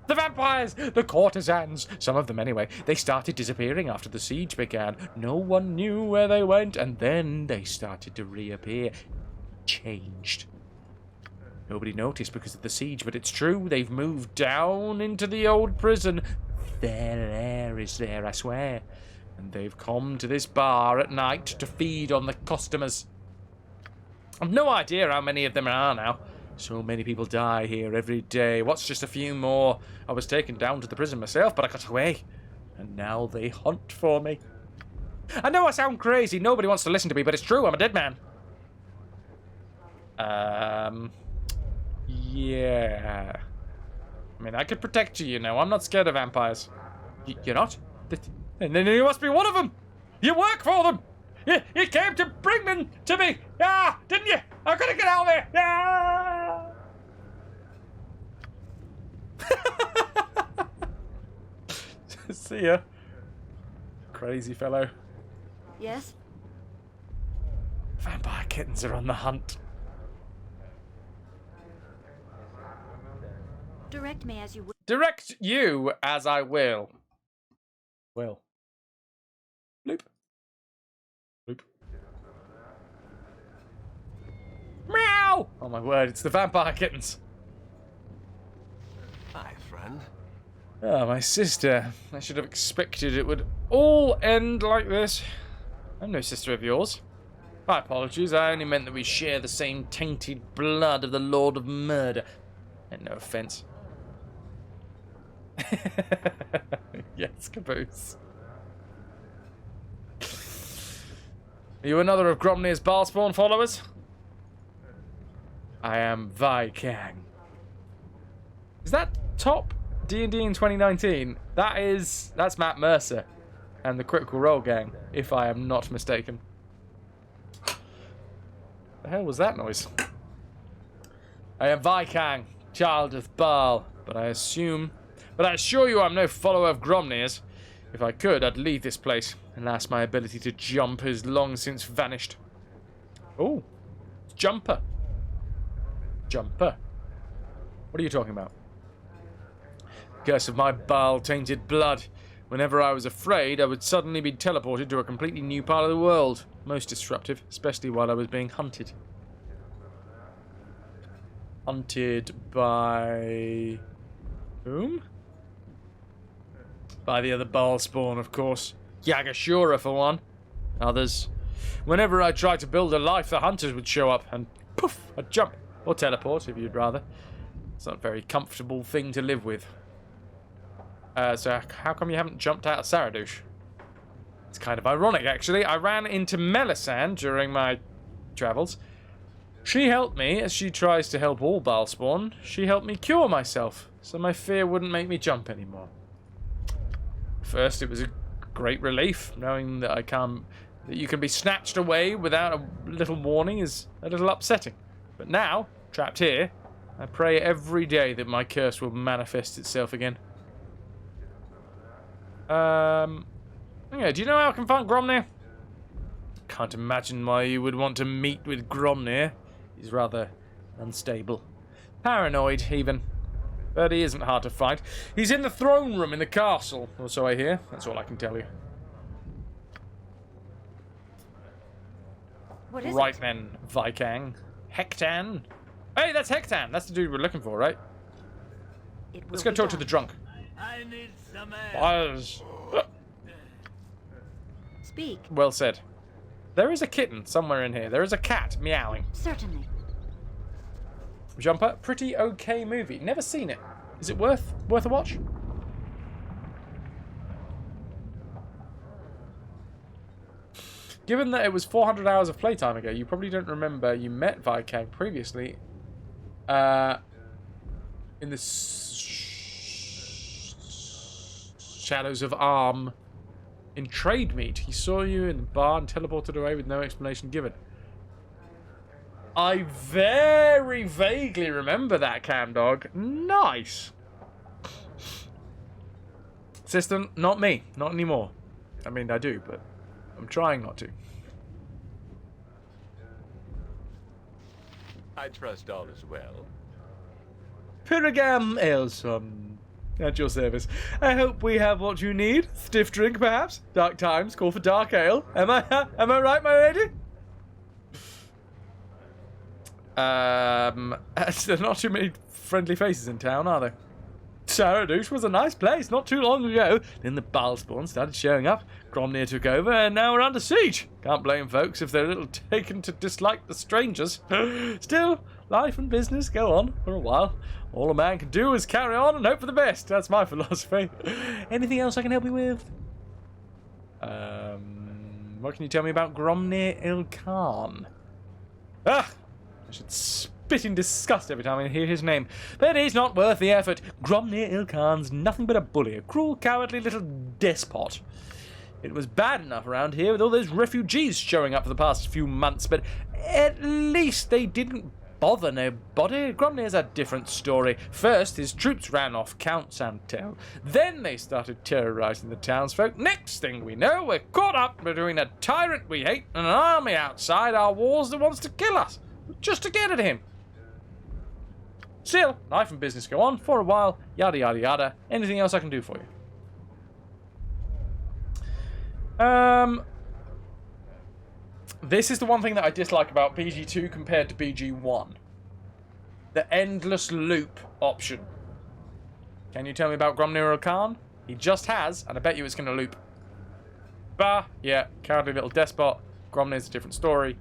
The vampires! The courtesans! Some of them anyway. They started disappearing after the siege began. No one knew where they went, and then they started to reappear. Changed. Nobody noticed because of the siege, but it's true. They've moved down into the old prison. Their air is there, I swear. And they've come to this bar at night to feed on the customers. I've no idea how many of them are now. So many people die here every day. What's just a few more? I was taken down to the prison myself, but I got away. And now they hunt for me. I know I sound crazy. Nobody wants to listen to me, but it's true. I'm a dead man. Yeah. I mean, I could protect you, you know. I'm not scared of vampires. You're not? And then you must be one of them. You work for them. You came to bring them to me. Yeah, didn't you? I've got to get out of there. Yeah. See ya. Crazy fellow. Yes? Vampire kittens are on the hunt. Direct me as you will. Direct you as I will. Will. Bloop. Bloop. Meow! Oh my word, it's the vampire kittens. Hi, friend. Oh, my sister. I should have expected it would all end like this. I'm no sister of yours. My apologies, I only meant that we share the same tainted blood of the Lord of Murder. And no offense. Yes, Caboose. Are you another of Gromnir's Baalspawn followers? I am Vikang. Is that top D&D in 2019? That's Matt Mercer and the Critical Role gang, if I am not mistaken. The hell was that noise? I am Vikang, child of Bhaal, but I assure you I'm no follower of Gromnir's. If I could, I'd leave this place. Alas, my ability to jump has long since vanished. Oh, Jumper. Jumper. What are you talking about? Curse of my Bhaal-tainted blood. Whenever I was afraid, I would suddenly be teleported to a completely new part of the world. Most disruptive, especially while I was being hunted. Hunted by... whom? By the other Baalspawn, of course. Yagashura, for one. Others. Whenever I tried to build a life, the hunters would show up, and poof, I'd jump. Or teleport, if you'd rather. It's not a very comfortable thing to live with. So how come you haven't jumped out of Saradush? It's kind of ironic, actually. I ran into Melisande during my travels. She helped me, as she tries to help all Baalspawn. She helped me cure myself, so my fear wouldn't make me jump anymore. First, it was a great relief, knowing that that you can be snatched away without a little warning is a little upsetting. But now, trapped here, I pray every day that my curse will manifest itself again. Yeah, do you know how I can find Gromnir? Can't imagine why you would want to meet with Gromnir. He's rather unstable. Paranoid, even. But he isn't hard to find. He's in the throne room in the castle, or so I hear. That's all I can tell you. What is Right it? then, Vikang. Hektan. Hey, that's Hektan. That's the dude we're looking for, right? It will Let's go be talk to done. the drunk. I need some air. Buzz. Speak. Well said. There is a kitten somewhere in here. There is a cat meowing. Certainly. Jumper, pretty okay movie. Never seen it. Is it worth a watch? Given that it was 400 hours of playtime ago, you probably don't remember you met Vikang previously in the shadows of Arm in trade meet. He saw you in the bar and teleported away with no explanation given. I very vaguely remember that, Cam Dog. Nice. System, not me. Not anymore. I mean, I do, but I'm trying not to. I trust all is well. Piragam Ailson. At your service. I hope we have what you need. Stiff drink, perhaps? Dark times call for dark ale. Am I right, my lady? There are not too many friendly faces in town, are there? Saradouche was a nice place not too long ago. Then the Baalspawn started showing up. Gromnir took over, and now we're under siege. Can't blame folks if they're a little taken to dislike the strangers. Still, life and business go on for a while. All a man can do is carry on and hope for the best. That's my philosophy. Anything else I can help you with? What can you tell me about Gromnir Ilkhan? Ah! I should spit in disgust every time I hear his name. But he's not worth the effort. Gromnir Ilkhan's nothing but a bully, a cruel, cowardly little despot. It was bad enough around here with all those refugees showing up for the past few months, but at least they didn't bother nobody. Gromnir's a different story. First, his troops ran off Count Santel. Then they started terrorizing the townsfolk. Next thing we know, we're caught up between a tyrant we hate and an army outside our walls that wants to kill us. Just to get at him. Still, life and business go on for a while. Yada, yada, yada. Anything else I can do for you? This is the one thing that I dislike about BG2 compared to BG1. The endless loop option. Can you tell me about Gromnir Khan? He just has, and I bet you it's going to loop. Bah, yeah, cowardly little despot. Gromnir's a different story.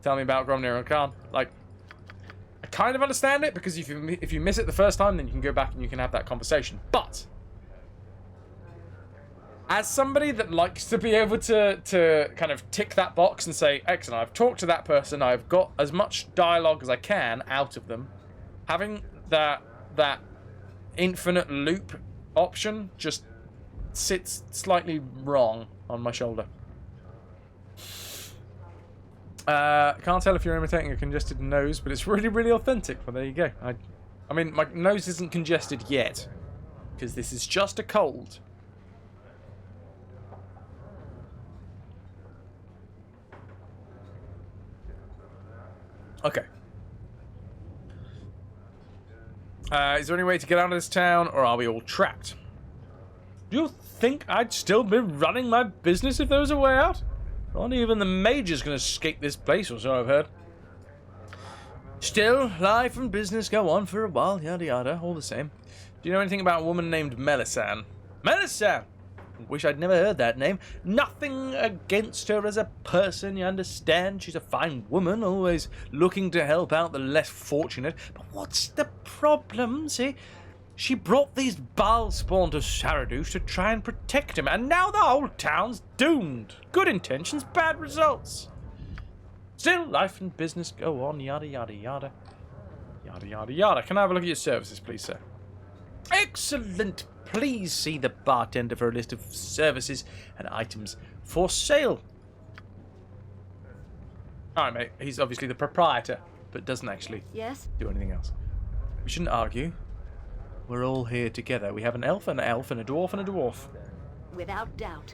Tell me about Gromnir Khan. Like, I kind of understand it, because if you miss it the first time, then you can go back and you can have that conversation. But as somebody that likes to be able to kind of tick that box and say, excellent, I've talked to that person, I've got as much dialogue as I can out of them, having that infinite loop option just sits slightly wrong on my shoulder. Can't tell if you're imitating a congested nose, but it's really, really authentic. Well, there you go. I mean, my nose isn't congested yet, because this is just a cold. Okay. Is there any way to get out of this town, or are we all trapped? Do you think I'd still be running my business if there was a way out? Not even the Major's going to escape this place, or so I've heard. Still, life and business go on for a while, yada yada, all the same. Do you know anything about a woman named Melisande? Melisande! Wish I'd never heard that name. Nothing against her as a person, you understand. She's a fine woman, always looking to help out the less fortunate. But what's the problem, see? She brought these Baalspawn to Saradouche to try and protect him, and now the whole town's doomed. Good intentions, bad results. Still, life and business go on, yada yada yada. Yada yada yada. Can I have a look at your services, please, sir? Excellent. Please see the bartender for a list of services and items for sale. Alright, mate. He's obviously the proprietor, but doesn't actually Yes? do anything else. We shouldn't argue. We're all here together. We have an elf, and a dwarf, and a dwarf. Without doubt.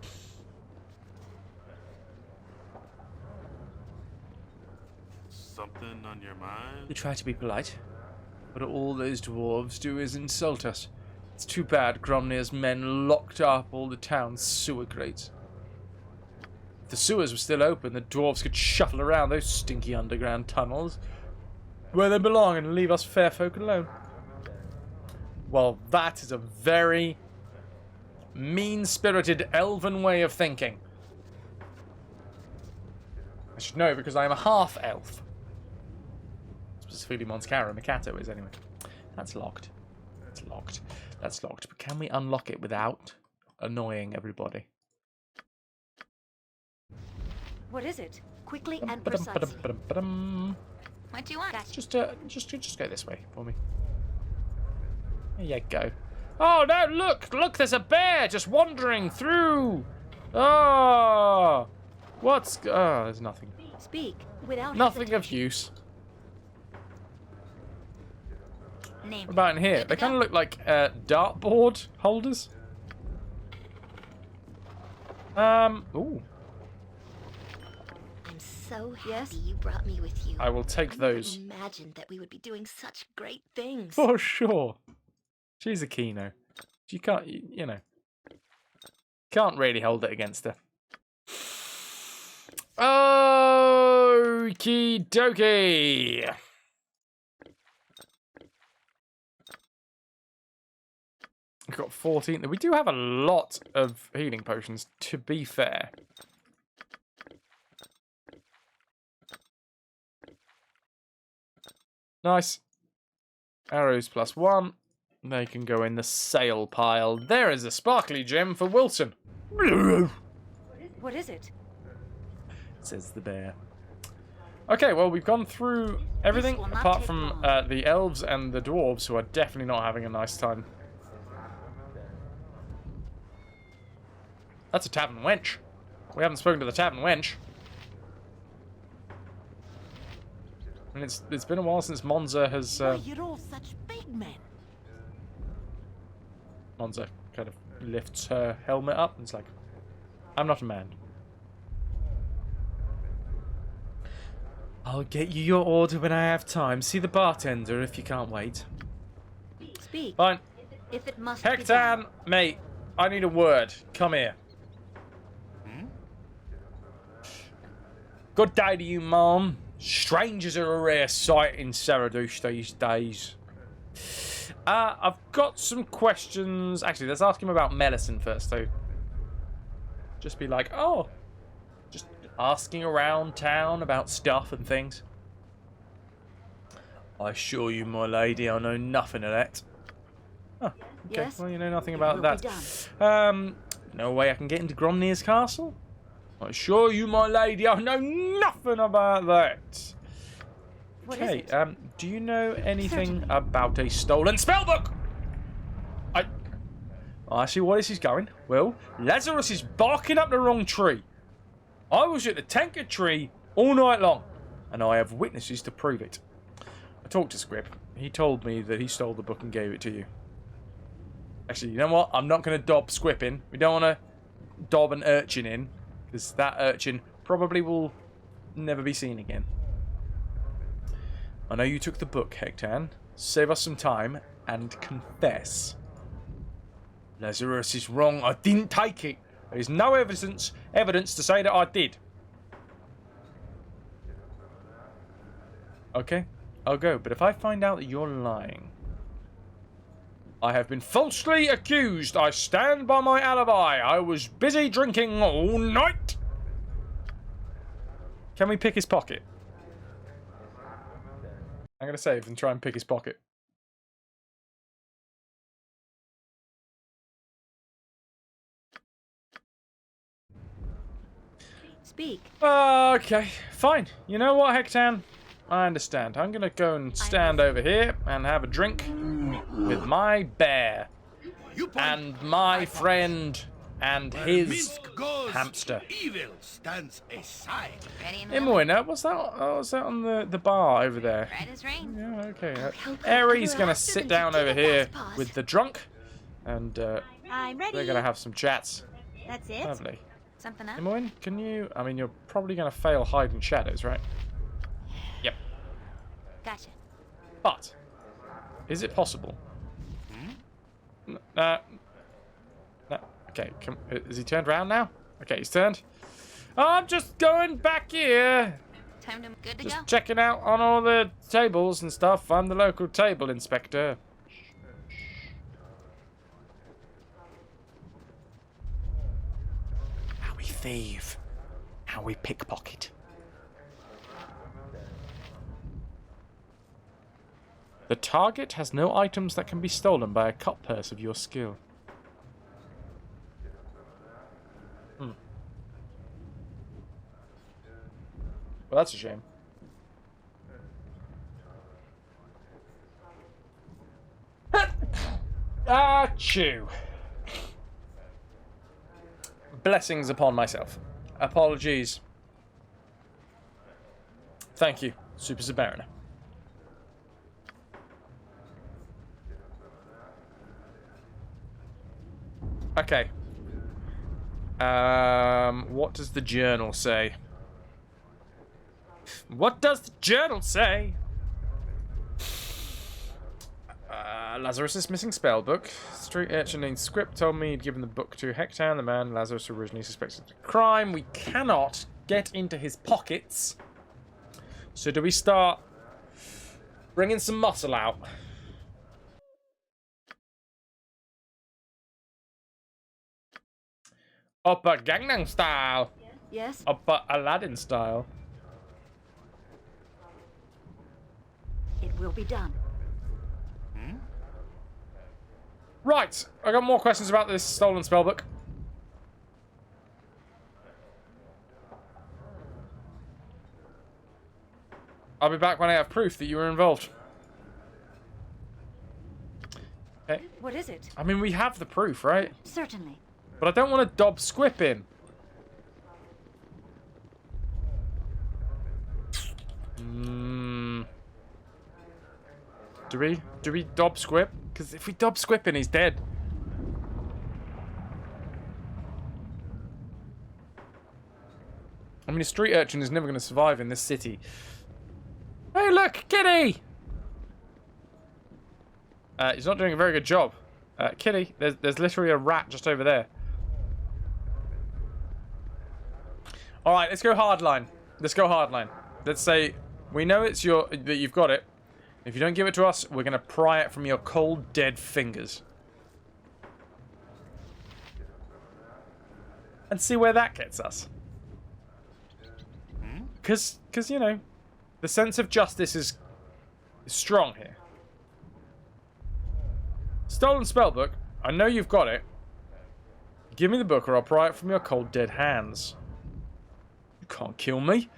Something on your mind? We try to be polite, but all those dwarves do is insult us. It's too bad Gromnir's men locked up all the town's sewer grates. If the sewers were still open, the dwarves could shuffle around those stinky underground tunnels where they belong and leave us fair folk alone. Well, that is a very mean-spirited elven way of thinking. I should know because I am a half-elf. Specifically Monscara Mikato is anyway. That's locked. That's locked. That's locked. But can we unlock it without annoying everybody? What is it? Quickly and precisely. What do you want? Just go this way for me. There you go. Oh no! Look! There's a bear just wandering through. Oh, there's nothing. Speak without Nothing of use. Name. What about in here? They kind of look like dartboard holders. Ooh. I'm so happy you brought me with you. I will take those. I never imagined that we would be doing such great things. For sure. She's a Kino. She can't, you know. Can't really hold it against her. Okie dokie. We've got 14. We do have a lot of healing potions, to be fair. Nice. Arrows +1. They can go in the sale pile. There is a sparkly gem for Wilson. What is it? Says the bear. Okay, well, we've gone through everything apart from the elves and the dwarves, who are definitely not having a nice time. That's a tavern wench. We haven't spoken to the tavern wench. And it's been a while since Monza has... You're all such big men. Monza kind of lifts her helmet up and it's like, I'm not a man. I'll get you your order when I have time. See the bartender if you can't wait. Speak. Fine. If it must be done. Hectan, mate, I need a word. Come here. Good day to you, Mom. Strangers are a rare sight in Saradouche these days. I've got some questions. Actually, let's ask him about medicine first, though. Just be like, oh, just asking around town about stuff and things. I assure you, my lady, I know nothing of that. Oh, okay. Yes? Well, you know nothing It about will that. be done. No way I can get into Gromnir's castle? I assure you, my lady, I know nothing about that. What Okay, is it? do you know anything about a stolen spellbook? I see where this is going. Well, Lazarus is barking up the wrong tree. I was at the Tanker tree all night long, and I have witnesses to prove it. I talked to Squib. He told me that he stole the book and gave it to you. Actually, you know what? I'm not going to dob Squib in. We don't want to dob an urchin in, because that urchin probably will never be seen again. I know you took the book, Hectan. Save us some time and confess. Lazarus is wrong. I didn't take it. There is no evidence to say that I did. Okay, I'll go. But if I find out that you're lying, I have been falsely accused. I stand by my alibi. I was busy drinking all night. Can we pick his pocket? I'm going to save and try and pick his pocket. Speak. Okay, fine. You know what, Hectan? I understand. I'm going to go and stand over here and have a drink with my bear and my friend and Where his Minsk goes, hamster. evil stands aside. Ready in Imoina, what's that? Oh, what's that on the bar over there? Right as rain. Yeah, okay. help Aries her gonna after sit them down to over the here fast pass. with the drunk, and I'm ready. they're gonna have some chats. That's it? Lovely. Something up? Imoin, can you? I mean, you're probably gonna fail hiding shadows, right? Yep. Gotcha. But is it possible? No. Okay, is he turned around now? Okay, he's turned. I'm just going back here. Time to good to Just go. checking out on all the tables and stuff. I'm the local table inspector. How we thieve. How we pickpocket. The target has no items that can be stolen by a cut purse of your skill. Well, that's a shame. Achoo. Blessings upon myself. Apologies. Thank you, Super Submariner. Okay. What does the journal say? What does the journal say? Lazarus' missing spell book. Street urchin named Script told me he'd given the book to Hector, the man Lazarus originally suspected of crime. We cannot get into his pockets. So do we start bringing some muscle out? Oppa Gangnam style. Yes? Oppa Aladdin style. It will be done. Right, I got more questions about this stolen spellbook. I'll be back when I have proof that you were involved. Okay. What is it? I mean, we have the proof, right? Certainly. But I don't want to dob Squip in. Do we dob Squip? Because if we dob Squip in, he's dead. I mean, a street urchin is never going to survive in this city. Hey, look, Kitty! He's not doing a very good job. Kitty, there's literally a rat just over there. All right, let's go hardline. Let's go hardline. Let's say we know it's that you've got it. If you don't give it to us, we're gonna pry it from your cold, dead fingers. And see where that gets us. Because you know, the sense of justice is strong here. Stolen spellbook. I know you've got it. Give me the book or I'll pry it from your cold, dead hands. You can't kill me.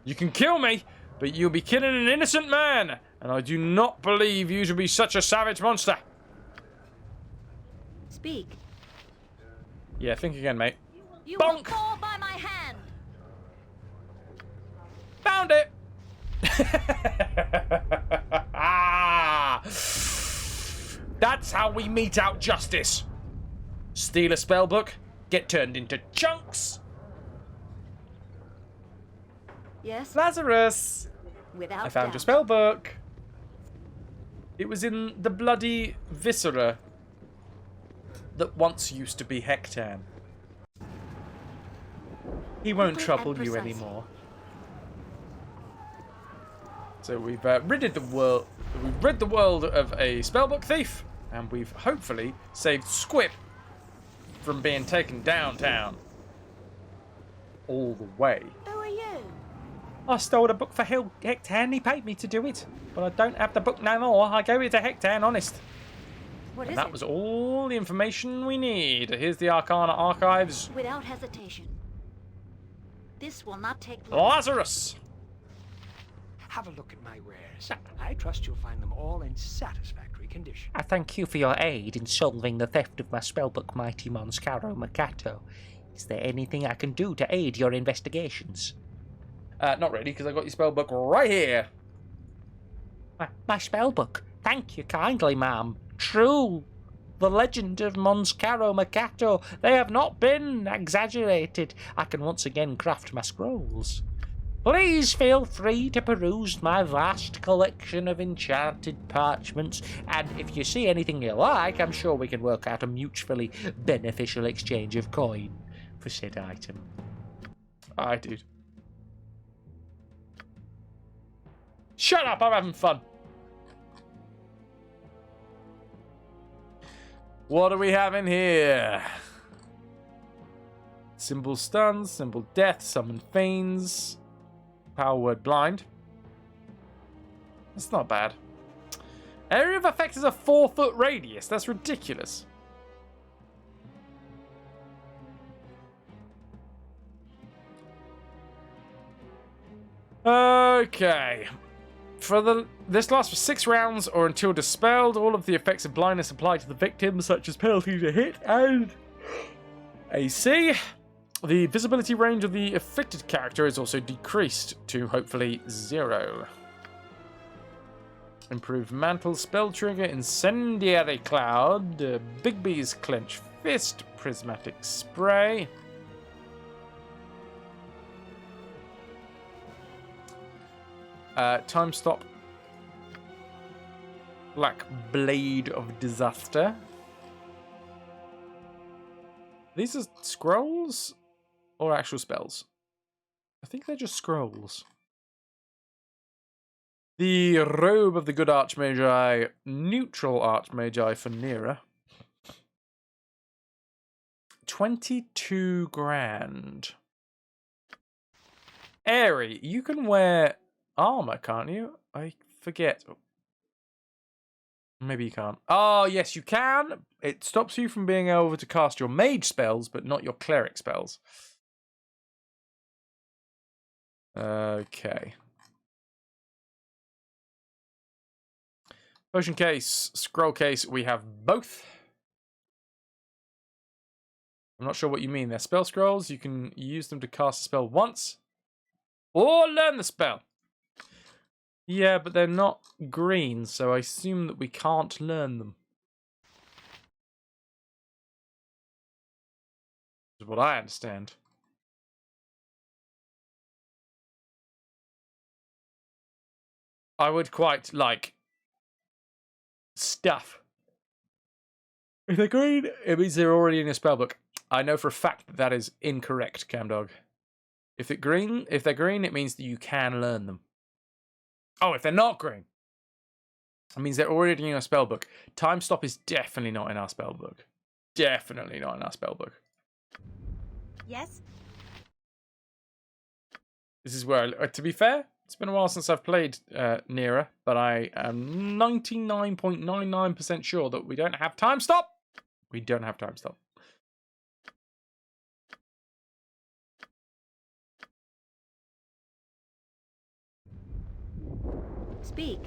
You can kill me, but you'll be killing an innocent man. And I do not believe you to be such a savage monster. Speak. Yeah, think again, mate. You Bonk! will fall by my hand. Found it! Ah! That's how we mete out justice. Steal a spellbook, get turned into chunks. Yes? Lazarus! Without I found doubt. your spellbook. It was in the bloody viscera that once used to be Hectan. He won't Quickly trouble and you precise. anymore. So we've rid the world of a spellbook thief, and we've hopefully saved Squip from being taken downtown all the way. Who are you? I stole the book for Hectan. He paid me to do it. But I don't have the book no more. I gave it to Hectan, honest. What is And that it? was all the information we need. Here's the Arcana Archives. Without hesitation. This will not take long. Lazarus! Have a look at my wares. I trust you'll find them all in satisfactory condition. I thank you for your aid in solving the theft of my spellbook, Mighty Monscaro Mercato. Is there anything I can do to aid your investigations? Not really, because I got your spellbook right here. My spellbook? Thank you kindly, ma'am. True. The legend of Monscaro Mercato. They have not been exaggerated. I can once again craft my scrolls. Please feel free to peruse my vast collection of enchanted parchments, and if you see anything you like, I'm sure we can work out a mutually beneficial exchange of coin for said item. Alright, dude. Shut up, I'm having fun. What do we have in here? Symbol stuns, symbol death, summon fiends. Power word blind. That's not bad. Area of effect is a 4-foot radius. That's ridiculous. Okay. This lasts for 6 rounds or until dispelled. All of the effects of blindness apply to the victim, such as penalty to hit and AC. The visibility range of the afflicted character is also decreased to hopefully 0. Improved mantle, spell trigger, incendiary cloud, Bigby's clench fist, prismatic spray. Time stop. Black blade of disaster. These are scrolls or actual spells? I think they're just scrolls. The robe of the good archmagi, neutral archmagi for Nera. 22 grand. Airy, you can wear armor, can't you? I forget. Maybe you can't. Oh, yes, you can. It stops you from being able to cast your mage spells, but not your cleric spells. Okay. Potion case, scroll case, we have both. I'm not sure what you mean. They're spell scrolls. You can use them to cast a spell once or learn the spell. Yeah, but they're not green, so I assume that we can't learn them. Is what I understand. I would quite like stuff. If they're green, it means they're already in your spellbook. I know for a fact that that is incorrect, Camdog. If they're green, it means that you can learn them. Oh, if they're not green, it means they're already in your spellbook. Time stop is definitely not in our spellbook. Definitely not in our spellbook. Yes? This is where, to be fair, it's been a while since I've played Nera, but I am 99.99% sure that we don't have time stop. We don't have time stop. Speak.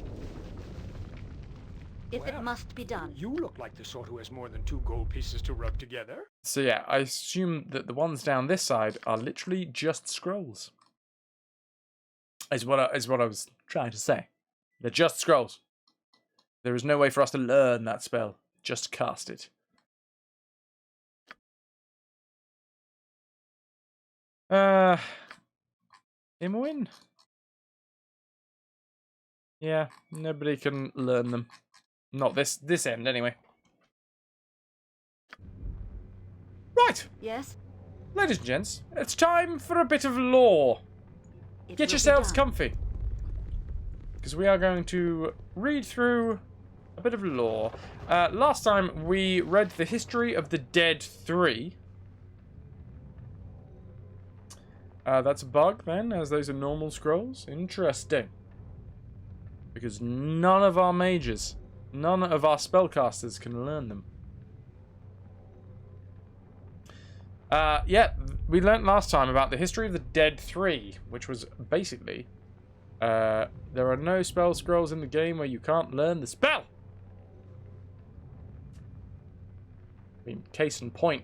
If it must be done. You look like the sort who has more than 2 gold pieces to rub together. So yeah, I assume that the ones down this side are literally just scrolls. Is what I was trying to say. They're just scrolls. There is no way for us to learn that spell. Just cast it. Imoen? Yeah, nobody can learn them. Not this end, anyway. Right. Yes? Ladies and gents, it's time for a bit of lore. Get yourselves comfy. Because we are going to read through a bit of lore. Last time we read the history of the Dead 3. That's a bug then, as those are normal scrolls. Interesting. Because none of our mages, none of our spellcasters can learn them. Yeah, we learnt last time about the history of the Dead 3, which was basically There are no spell scrolls in the game where you can't learn the spell. I mean, case in point.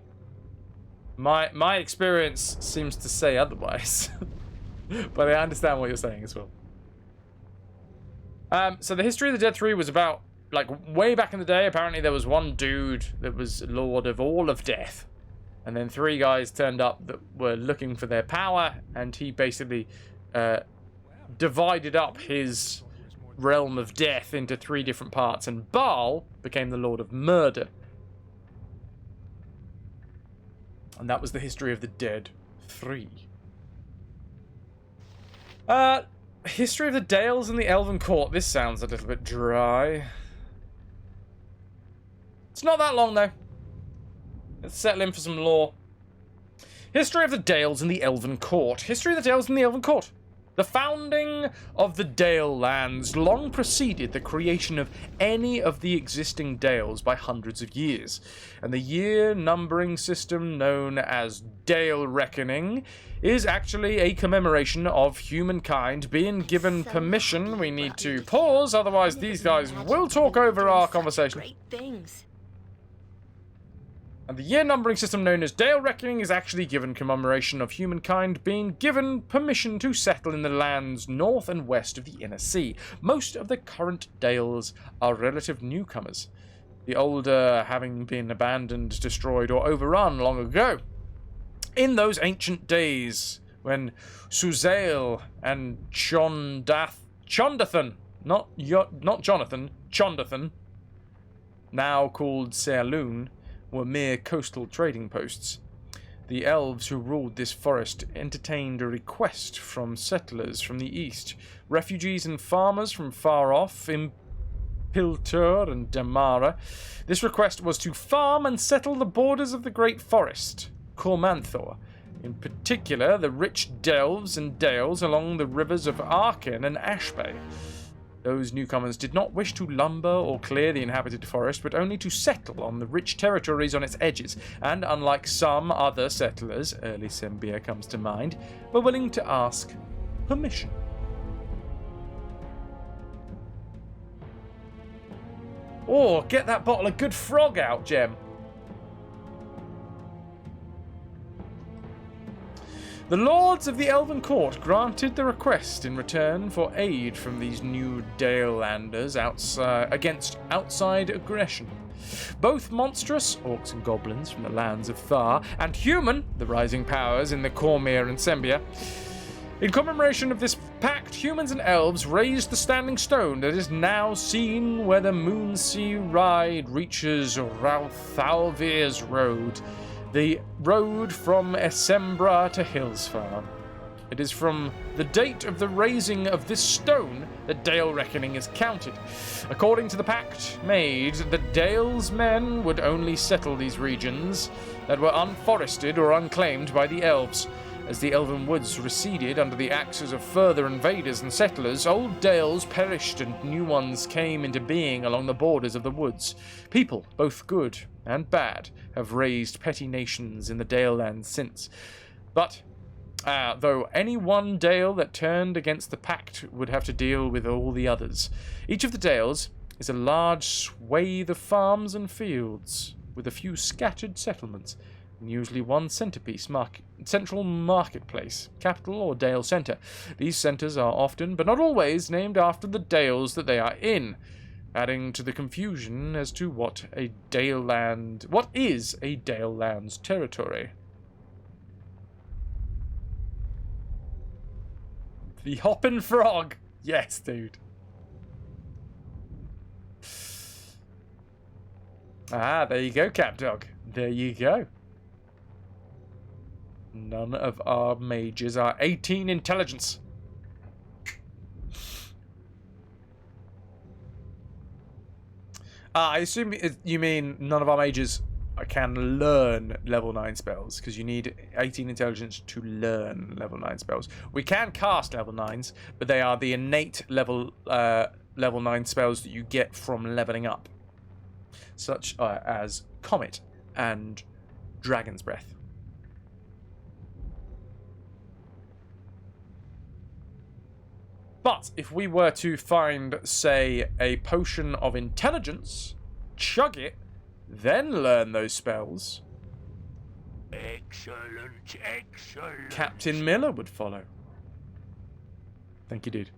My experience seems to say otherwise. But I understand what you're saying as well. So the History of the Dead 3 was about, like, way back in the day, apparently there was one dude that was Lord of all of death. And then 3 guys turned up that were looking for their power, and he basically divided up his realm of death into 3 different parts, and Bhaal became the Lord of Murder. And that was the History of the Dead 3. History of the Dales and the Elven Court. This sounds a little bit dry. It's not that long, though. Let's settle in for some lore. History of the Dales and the Elven Court. History of the Dales and the Elven Court. The founding of the Dale lands long preceded the creation of any of the existing Dales by hundreds of years, and the year numbering system known as Dale Reckoning is actually a commemoration of humankind being given permission. We need to pause, otherwise these guys will talk over our conversation. And the year numbering system known as Dale Reckoning is actually given commemoration of humankind being given permission to settle in the lands north and west of the Inner Sea. Most of the current Dales are relative newcomers, the older having been abandoned, destroyed, or overrun long ago. In those ancient days, when Suzail and Chondathan, not Jonathan, Chondathan, now called Serloon, were mere coastal trading posts. The elves who ruled this forest entertained a request from settlers from the east, refugees and farmers from far off, Impiltur and Damara. This request was to farm and settle the borders of the great forest, Cormanthor, in particular the rich delves and dales along the rivers of Arken and Ashbay. Those newcomers did not wish to lumber or clear the inhabited forest, but only to settle on the rich territories on its edges, and unlike some other settlers, early Sembia comes to mind, were willing to ask permission. Oh, get that bottle of good frog out, Gem. The lords of the Elven Court granted the request in return for aid from these new Dalelanders against outside aggression. Both monstrous, orcs and goblins from the lands of Thar, and human, the rising powers in the Cormyr and Sembia. In commemoration of this pact, humans and elves raised the standing stone that is now seen where the Moonsea Ride reaches Ralthalvir's Road, the road from Essembra to Hillsfarm. It is from the date of the raising of this stone that Dale Reckoning is counted. According to the pact made, the Dale's men would only settle these regions that were unforested or unclaimed by the elves. As the elven woods receded under the axes of further invaders and settlers, old Dales perished and new ones came into being along the borders of the woods. People, both good and bad, have raised petty nations in the Dale lands since. But, though any one Dale that turned against the pact would have to deal with all the others. Each of the Dales is a large swathe of farms and fields, with a few scattered settlements, and usually one central marketplace, capital or Dale centre. These centres are often, but not always, named after the Dales that they are in, adding to the confusion as to what is a Dale land's territory. The Hoppin' Frog! Yes, dude. Ah, there you go, Capdog. There you go. None of our mages are 18 intelligence. I assume you mean none of our mages can learn level 9 spells, because you need 18 intelligence to learn level 9 spells. We can cast level 9s, but they are the innate level 9 spells that you get from leveling up, such as Comet and Dragon's Breath. But if we were to find, say, a potion of intelligence, chug it, then learn those spells, Excellent, excellent. Captain Miller would follow. Thank you, dude.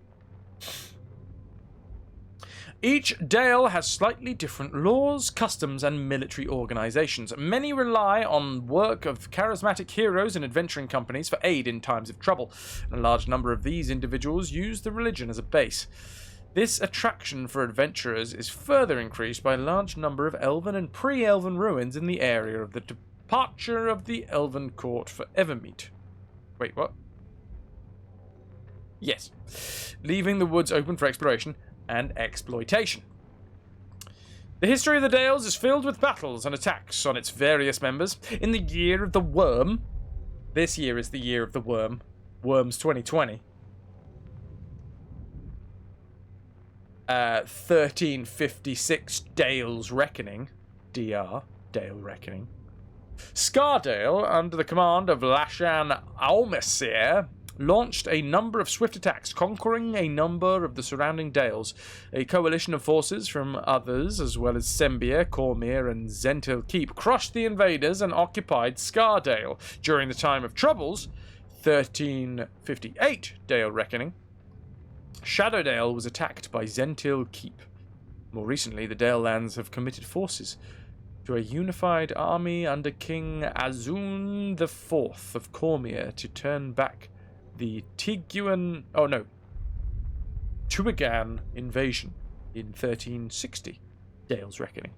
Each Dale has slightly different laws, customs, and military organizations. Many rely on work of charismatic heroes and adventuring companies for aid in times of trouble, and a large number of these individuals use the religion as a base. This attraction for adventurers is further increased by a large number of elven and pre-elven ruins in the area of the departure of the elven court for Evermeet. Wait, what? Yes. Leaving the woods open for exploration and exploitation. The history of the Dales is filled with battles and attacks on its various members. In the year of the Worm, this year is the year of the Worm, Worms 2020, 1356 Dale's Reckoning, DR, Dale Reckoning. Scardale, under the command of Lashan Almesir, launched a number of swift attacks, conquering a number of the surrounding dales. A coalition of forces from others, as well as Sembia, Cormyr, and Zentil Keep, crushed the invaders and occupied Scardale. During the time of troubles, 1358 Dale Reckoning, Shadowdale was attacked by Zentil Keep. More recently, the Dale lands have committed forces to a unified army under King Azun IV of Cormyr to turn back the Tuigan invasion in 1360, Dale's Reckoning.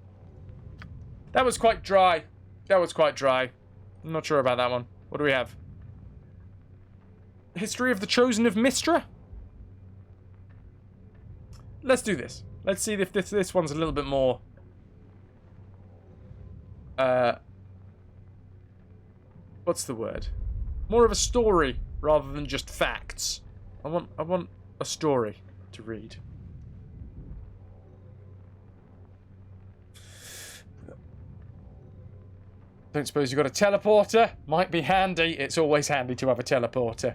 That was quite dry. I'm not sure about that one. What do we have? History of the Chosen of Mystra? Let's do this. Let's see if this one's a little bit more... what's the word? More of a story rather than just facts. I want a story to read. Don't suppose you got a teleporter? Might be handy. It's always handy to have a teleporter.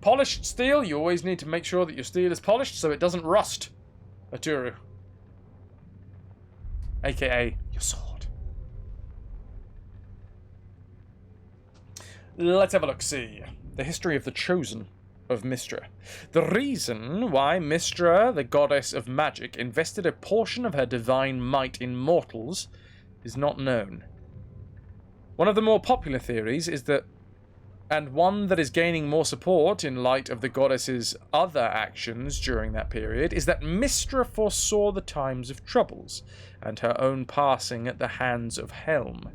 Polished steel. You always need to make sure that your steel is polished so it doesn't rust. Aturu. AKA your sword. Let's have a look-see. The history of the Chosen of Mystra. The reason why Mystra, the goddess of magic, invested a portion of her divine might in mortals is not known. One of the more popular theories is that, and one that is gaining more support in light of the goddess's other actions during that period, is that Mystra foresaw the times of troubles and her own passing at the hands of Helm,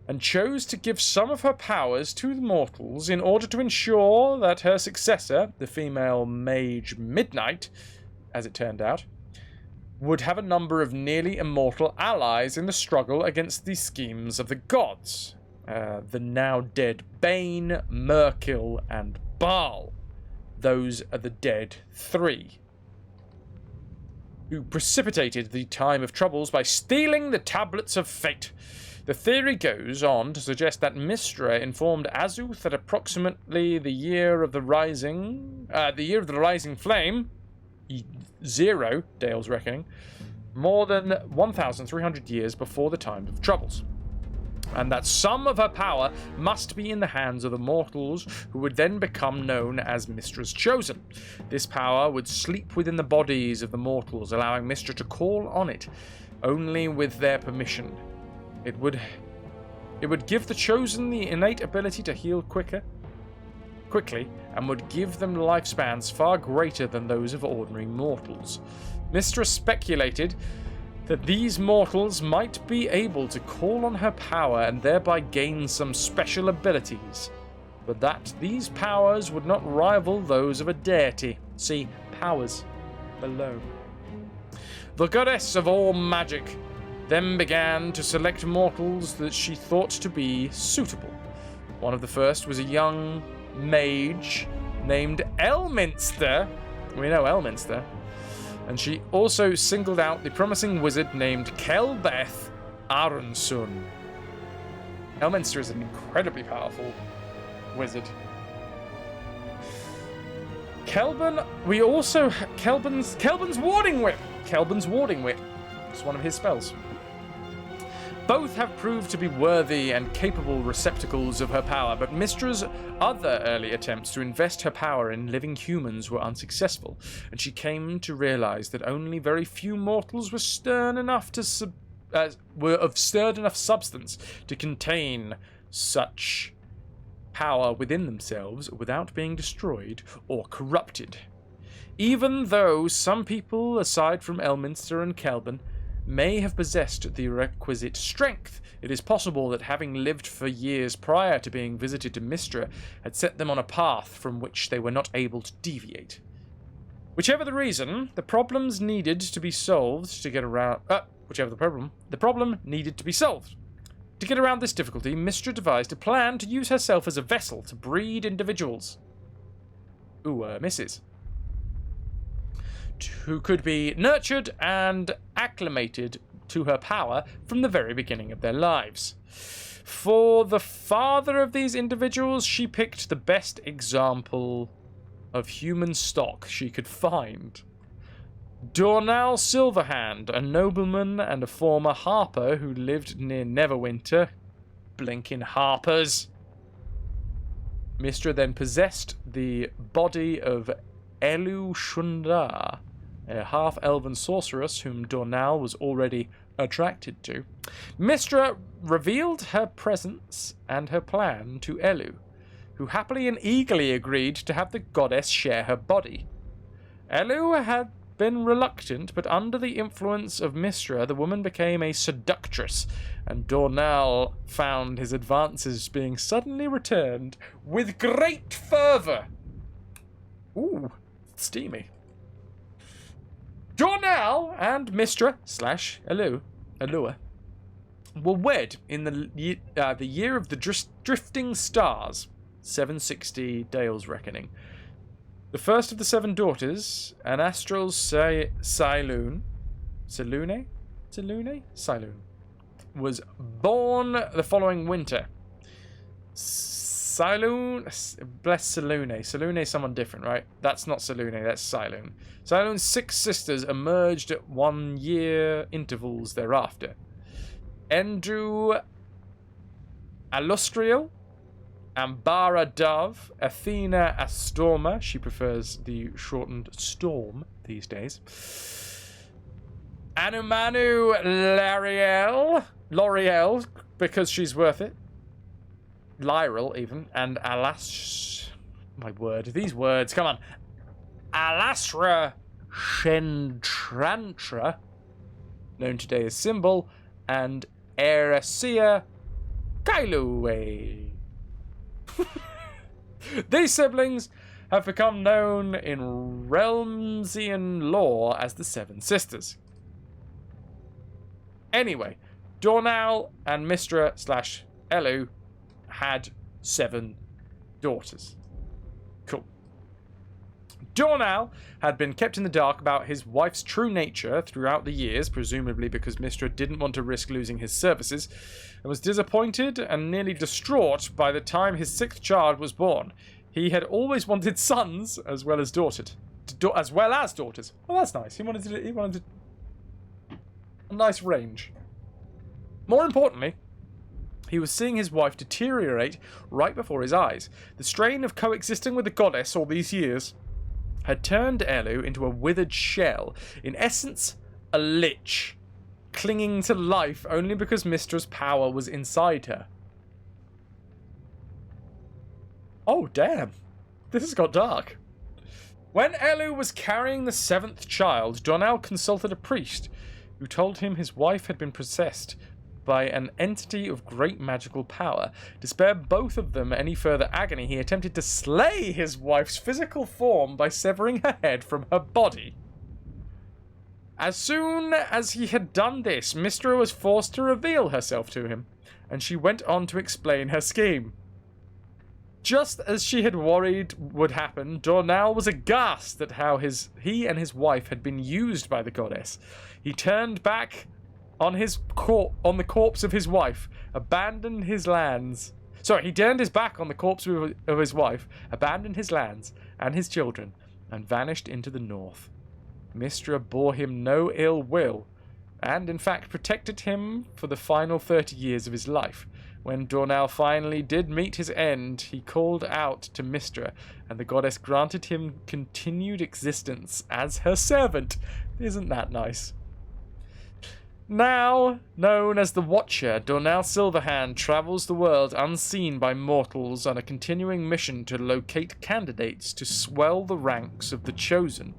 and chose to give some of her powers to the mortals in order to ensure that her successor, the female mage Midnight, as it turned out, would have a number of nearly immortal allies in the struggle against the schemes of the gods. The now dead Bane, Merkil, and Bhaal. Those are the dead three, who precipitated the time of troubles by stealing the tablets of fate. The theory goes on to suggest that Mystra informed Azuth at approximately the year of the rising flame, 0, Dale's Reckoning, more than 1,300 years before the time of troubles, and that some of her power must be in the hands of the mortals, who would then become known as Mystra's Chosen. This power would sleep within the bodies of the mortals, allowing Mystra to call on it only with their permission. It would give the Chosen the innate ability to heal quickly, and would give them lifespans far greater than those of ordinary mortals. Mystra speculated that these mortals might be able to call on her power and thereby gain some special abilities, but that these powers would not rival those of a deity. See, powers alone. The goddess of all magic then began to select mortals that she thought to be suitable. One of the first was a young mage named Elminster. We know Elminster. And she also singled out the promising wizard named Kelbeth Aronsun. Elminster is an incredibly powerful wizard. Kelban, we also... Kelban's Warding Whip. Kelban's Warding Whip. It's one of his spells. Both have proved to be worthy and capable receptacles of her power, but Mystra's other early attempts to invest her power in living humans were unsuccessful, and she came to realize that only very few mortals were stern enough of stirred enough substance to contain such power within themselves without being destroyed or corrupted. Even though some people, aside from Elminster and Kelban, may have possessed the requisite strength, it is possible that having lived for years prior to being visited to Mystra had set them on a path from which they were not able to deviate. Whichever the reason, the problems needed to be solved to get around... the problem needed to be solved. To get around this difficulty, Mystra devised a plan to use herself as a vessel to breed individuals. Misses. Who could be nurtured and acclimated to her power from the very beginning of their lives. For the father of these individuals, she picked the best example of human stock she could find. Dornall Silverhand, a nobleman and a former harper who lived near Neverwinter. Blinking harpers. Mystra then possessed the body of Elu Shundar, a half-elven sorceress whom Dornall was already attracted to. Mystra revealed her presence and her plan to Elu, who happily and eagerly agreed to have the goddess share her body. Elu had been reluctant, but under the influence of Mystra, the woman became a seductress, and Dornall found his advances being suddenly returned with great fervour. Ooh, steamy. Dornall and Mystra / Allure were wed in the year of the drifting stars, 760 Dale's reckoning. The first of the 7 daughters, an astral Silune, was born the following winter. Silune, bless Silune. Silune is someone different, right? That's not Silune, that's Silune. Silune's 6 sisters emerged at 1-year intervals thereafter. Endru Alustriel, Ambara Dove, Athena Astorma, she prefers the shortened Storm these days. Anumanu L'Oreal, because she's worth it. Lyral, even, and my word, these words, come on. Alasra Shendrantra, known today as Symbol, and Erasia Kailue. These siblings have become known in Realmsian lore as the 7 Sisters. Anyway, Dornall and Mystra / Elu had 7 daughters. Cool. Dornall had been kept in the dark about his wife's true nature throughout the years, presumably because Mystra didn't want to risk losing his services, and was disappointed and nearly distraught by the time his 6th child was born. He had always wanted sons as well as daughters. Well, that's nice. He wanted a nice range. More importantly, he was seeing his wife deteriorate right before his eyes. The strain of coexisting with the goddess all these years had turned Elu into a withered shell, in essence, a lich, clinging to life only because Mystra's power was inside her. Oh, damn. This has got dark. When Elu was carrying the 7th child, Dornall consulted a priest, who told him his wife had been possessed by an entity of great magical power. To spare both of them any further agony, he attempted to slay his wife's physical form by severing her head from her body. As soon as he had done this, Mystra was forced to reveal herself to him, and she went on to explain her scheme. Just as she had worried would happen, Dornall was aghast at how he and his wife had been used by the goddess. He turned back on the corpse of his wife, abandoned his lands. Sorry, he turned his back on the corpse of his wife, abandoned his lands and his children, and vanished into the north. Mystra bore him no ill will, and in fact protected him for the final 30 years of his life. When Dornell finally did meet his end, he called out to Mystra, and the goddess granted him continued existence as her servant. Isn't that nice? Now known as the Watcher, Dornell Silverhand travels the world unseen by mortals on a continuing mission to locate candidates to swell the ranks of the Chosen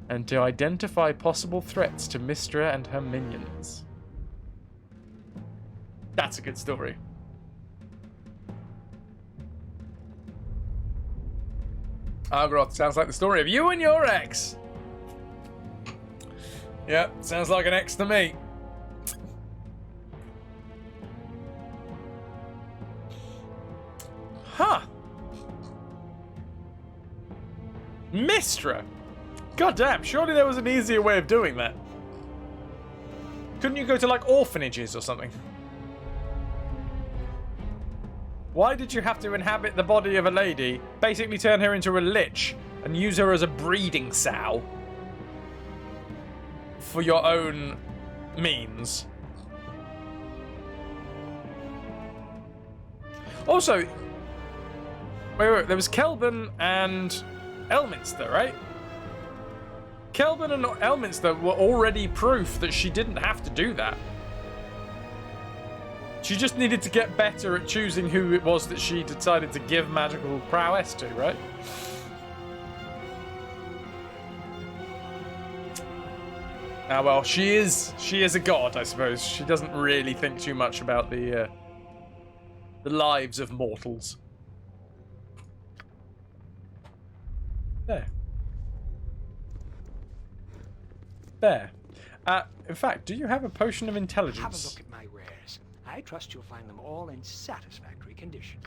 and to identify possible threats to Mystra and her minions. That's a good story. Argroth, sounds like the story of you and your ex. Yep, sounds like an ex to me. Huh. Mystra. God damn, surely there was an easier way of doing that. Couldn't you go to, like, orphanages or something? Why did you have to inhabit the body of a lady, basically turn her into a lich, and use her as a breeding sow? For your own means. Also, wait, there was Kelvin and Elminster, right? Kelvin and Elminster were already proof that she didn't have to do that. She just needed to get better at choosing who it was that she decided to give magical prowess to, right? Ah, well, she is a god, I suppose. She doesn't really think too much about the lives of mortals. There. There. In fact, do you have a potion of intelligence? Have a look at my wares. I trust you'll find them all in satisfactory condition.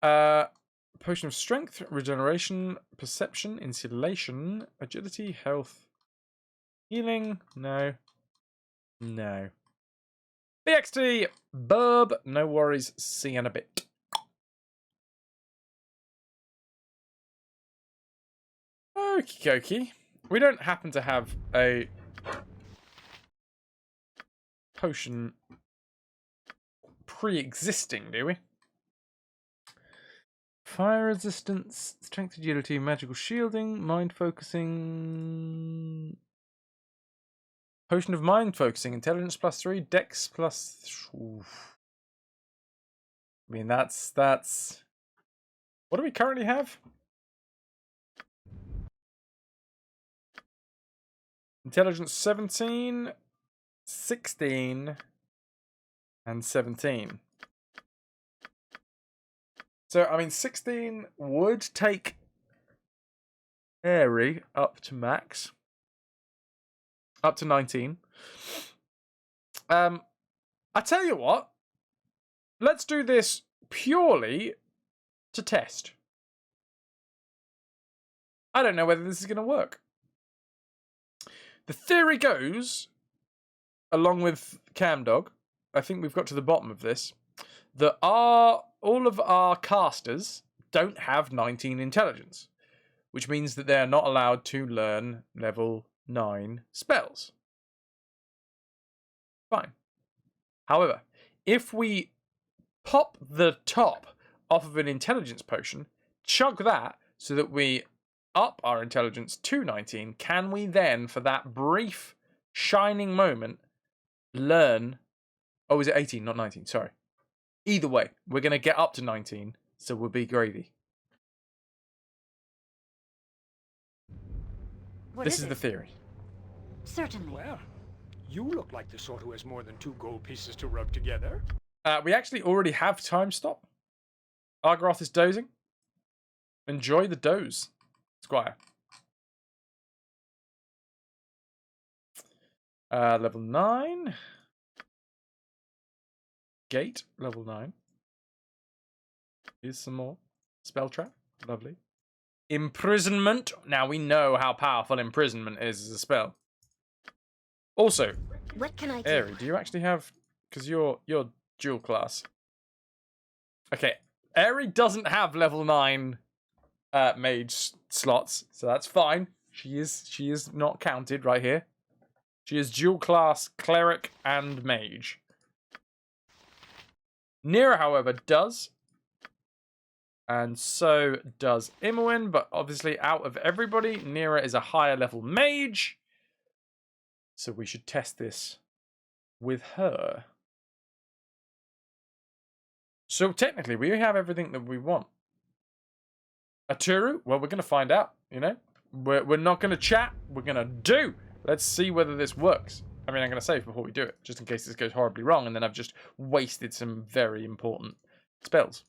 Potion of strength, regeneration, perception, insulation, agility, health, healing. No. No. BXT, burb, no worries, see you in a bit. Okie dokie. We don't happen to have a potion pre-existing, do we? Fire resistance, strength, agility, magical shielding, mind focusing. Potion of mind focusing, intelligence +3, dex plus. Oof. I mean, that's. What do we currently have? Intelligence 17, 16, and 17. So, I mean, 16 would take Airy up to max. Up to 19. I tell you what. Let's do this purely to test. I don't know whether this is going to work. The theory goes, along with Camdog, I think we've got to the bottom of this, that all of our casters don't have 19 intelligence, which means that they're not allowed to learn level 9 spells. Fine. However, if we pop the top off of an intelligence potion, chug that so that we up our intelligence to 19, can we then, for that brief shining moment, learn... Oh, is it 18, not 19? Sorry. Either way, we're going to get up to 19, so we'll be gravy. This is the theory. Certainly. Well, you look like the sort who has more than 2 gold pieces to rub together. We actually already have time stop. Argroth is dozing. Enjoy the doze, Squire. Level 9. Gate, level 9. Here's some more. Spell trap, lovely. Imprisonment. Now we know how powerful imprisonment is as a spell. Also, what can I do? Aerie, do you actually have... Because you're dual class. Okay, Aerie doesn't have level 9 mage slots, so that's fine. She is not counted right here. She is dual class cleric and mage. Nira, however, does. And so does Imoen, but obviously out of everybody, Nira is a higher level mage. So we should test this with her. So technically, we have everything that we want. Aturu? Well, we're going to find out, you know? We're not going to chat. We're going to do. Let's see whether this works. I mean, I'm going to save before we do it, just in case this goes horribly wrong, and then I've just wasted some very important spells.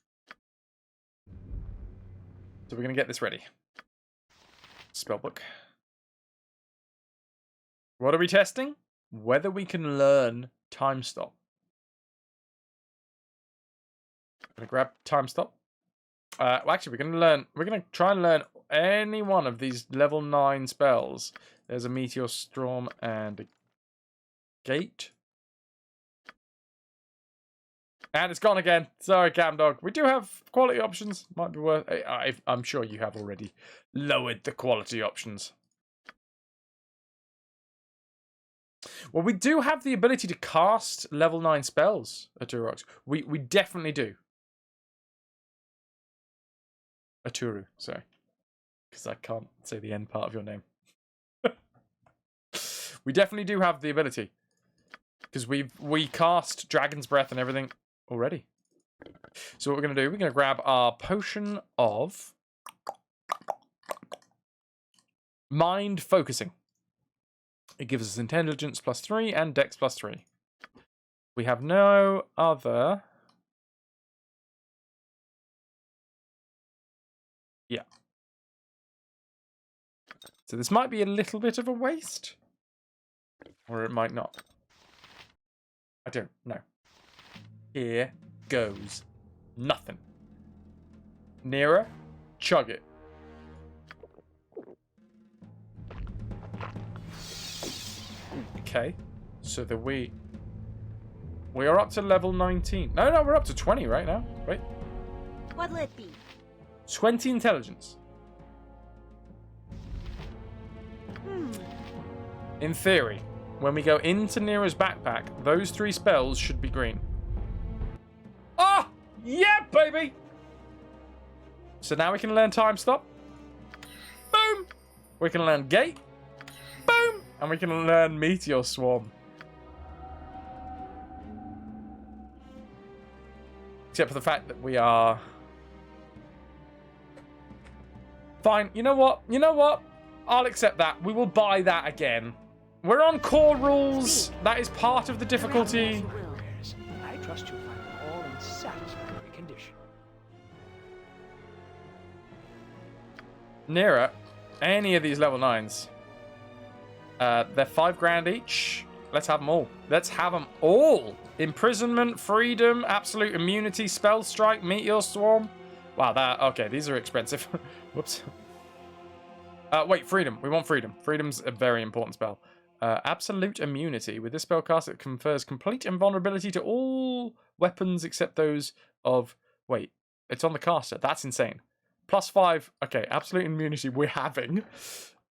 So we're going to get this ready. Spellbook. What are we testing? Whether we can learn Time Stop. I'm going to grab Time Stop. Well, actually, we're going to try and learn any one of these level 9 spells. There's a Meteor Storm and a Gate. And it's gone again. Sorry, Camdog. We do have quality options. Might be worth... I'm sure you have already lowered the quality options. Well, we do have the ability to cast level 9 spells, Aturox. We definitely do. Aturu, sorry. Because I can't say the end part of your name. We definitely do have the ability. Because we cast Dragon's Breath and everything already. So what we're going to do, we're going to grab our potion of mind focusing. It gives us intelligence +3 and dex +3. We have no other... Yeah. So this might be a little bit of a waste. Or it might not. I don't know. Here goes nothing. Nearer, chug it. Okay, so that we are up to level 19. No, we're up to 20 right now. Wait. What'll it be? 20 intelligence. In theory, when we go into Nira's backpack, those 3 spells should be green. Ah! Yeah, baby! So now we can learn Time Stop. Boom! We can learn Gate. Boom! And we can learn Meteor Swarm. Except for the fact that we are... Fine, you know what? You know what? I'll accept that. We will buy that again. We're on core rules. That is part of the difficulty. I trust you'll find them all in satisfactory condition. Nira, any of these level 9s. They're $5 each. Let's have them all. Let's have them all. Imprisonment, freedom, absolute immunity, spell strike, meteor swarm. Wow, okay, these are expensive. Whoops. Wait, freedom. We want freedom. Freedom's a very important spell. Absolute immunity. With this spellcast, it confers complete invulnerability to all weapons except those of... Wait, it's on the caster. That's insane. +5. Okay, absolute immunity we're having.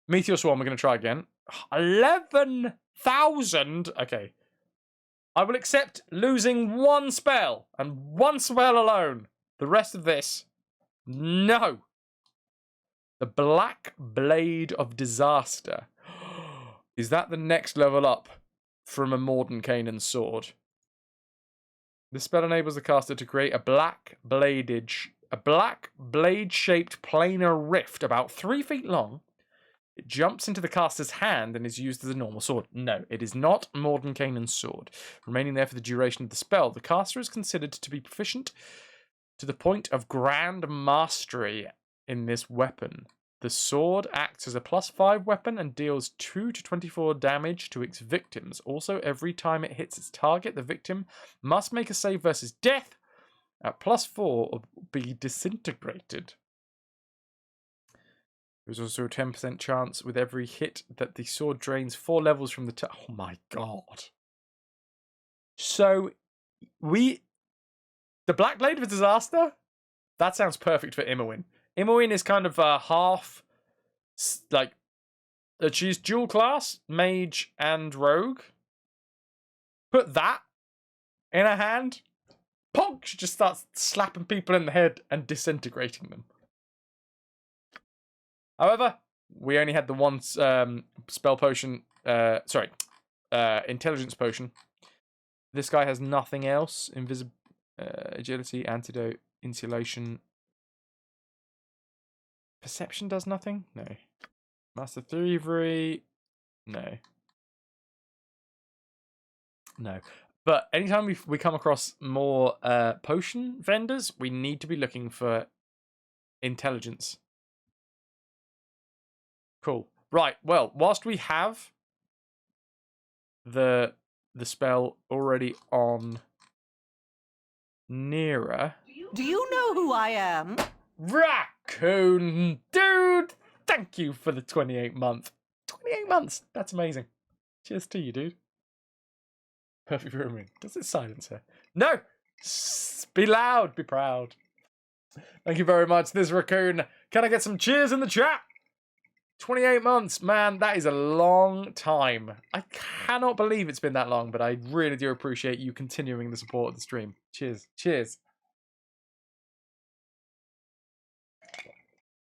Meteor Swarm, we're going to try again. 11,000. Okay. I will accept losing 1 spell, and 1 spell alone. The rest of this, no. The Black Blade of Disaster. Is that the next level up from a Mordenkainen's sword? This spell enables the caster to create a black blade-shaped planar rift about 3 feet long. It jumps into the caster's hand and is used as a normal sword. No, it is not Mordenkainen's sword. Remaining there for the duration of the spell, the caster is considered to be proficient to the point of grand mastery in this weapon. The sword acts as a +5 weapon and deals 2 to 24 damage to its victims. Also, every time it hits its target, the victim must make a save versus death at +4 or be disintegrated. There's also a 10% chance with every hit that the sword drains 4 levels from the oh my god. So, the Black Blade of Disaster? That sounds perfect for Imoen. Imoen is kind of a half, like, she's dual class, mage and rogue. Put that in her hand, ponk, she just starts slapping people in the head and disintegrating them. However, we only had the one spell potion, intelligence potion. This guy has nothing else. Agility, antidote, insulation. Perception does nothing? No. Master Thievery? No. No. But anytime we come across more potion vendors, we need to be looking for intelligence. Cool. Right, well, whilst we have the spell already on Nira. Do you know who I am? Raccoon dude! Thank you for the 28 month. 28 months! That's amazing. Cheers to you, dude. Perfect rooming. Does it silence her? No! Be loud, be proud. Thank you very much, this raccoon. Can I get some cheers in the chat? 28 months, man, that is a long time. I cannot believe it's been that long, but I really do appreciate you continuing the support of the stream. Cheers. Cheers.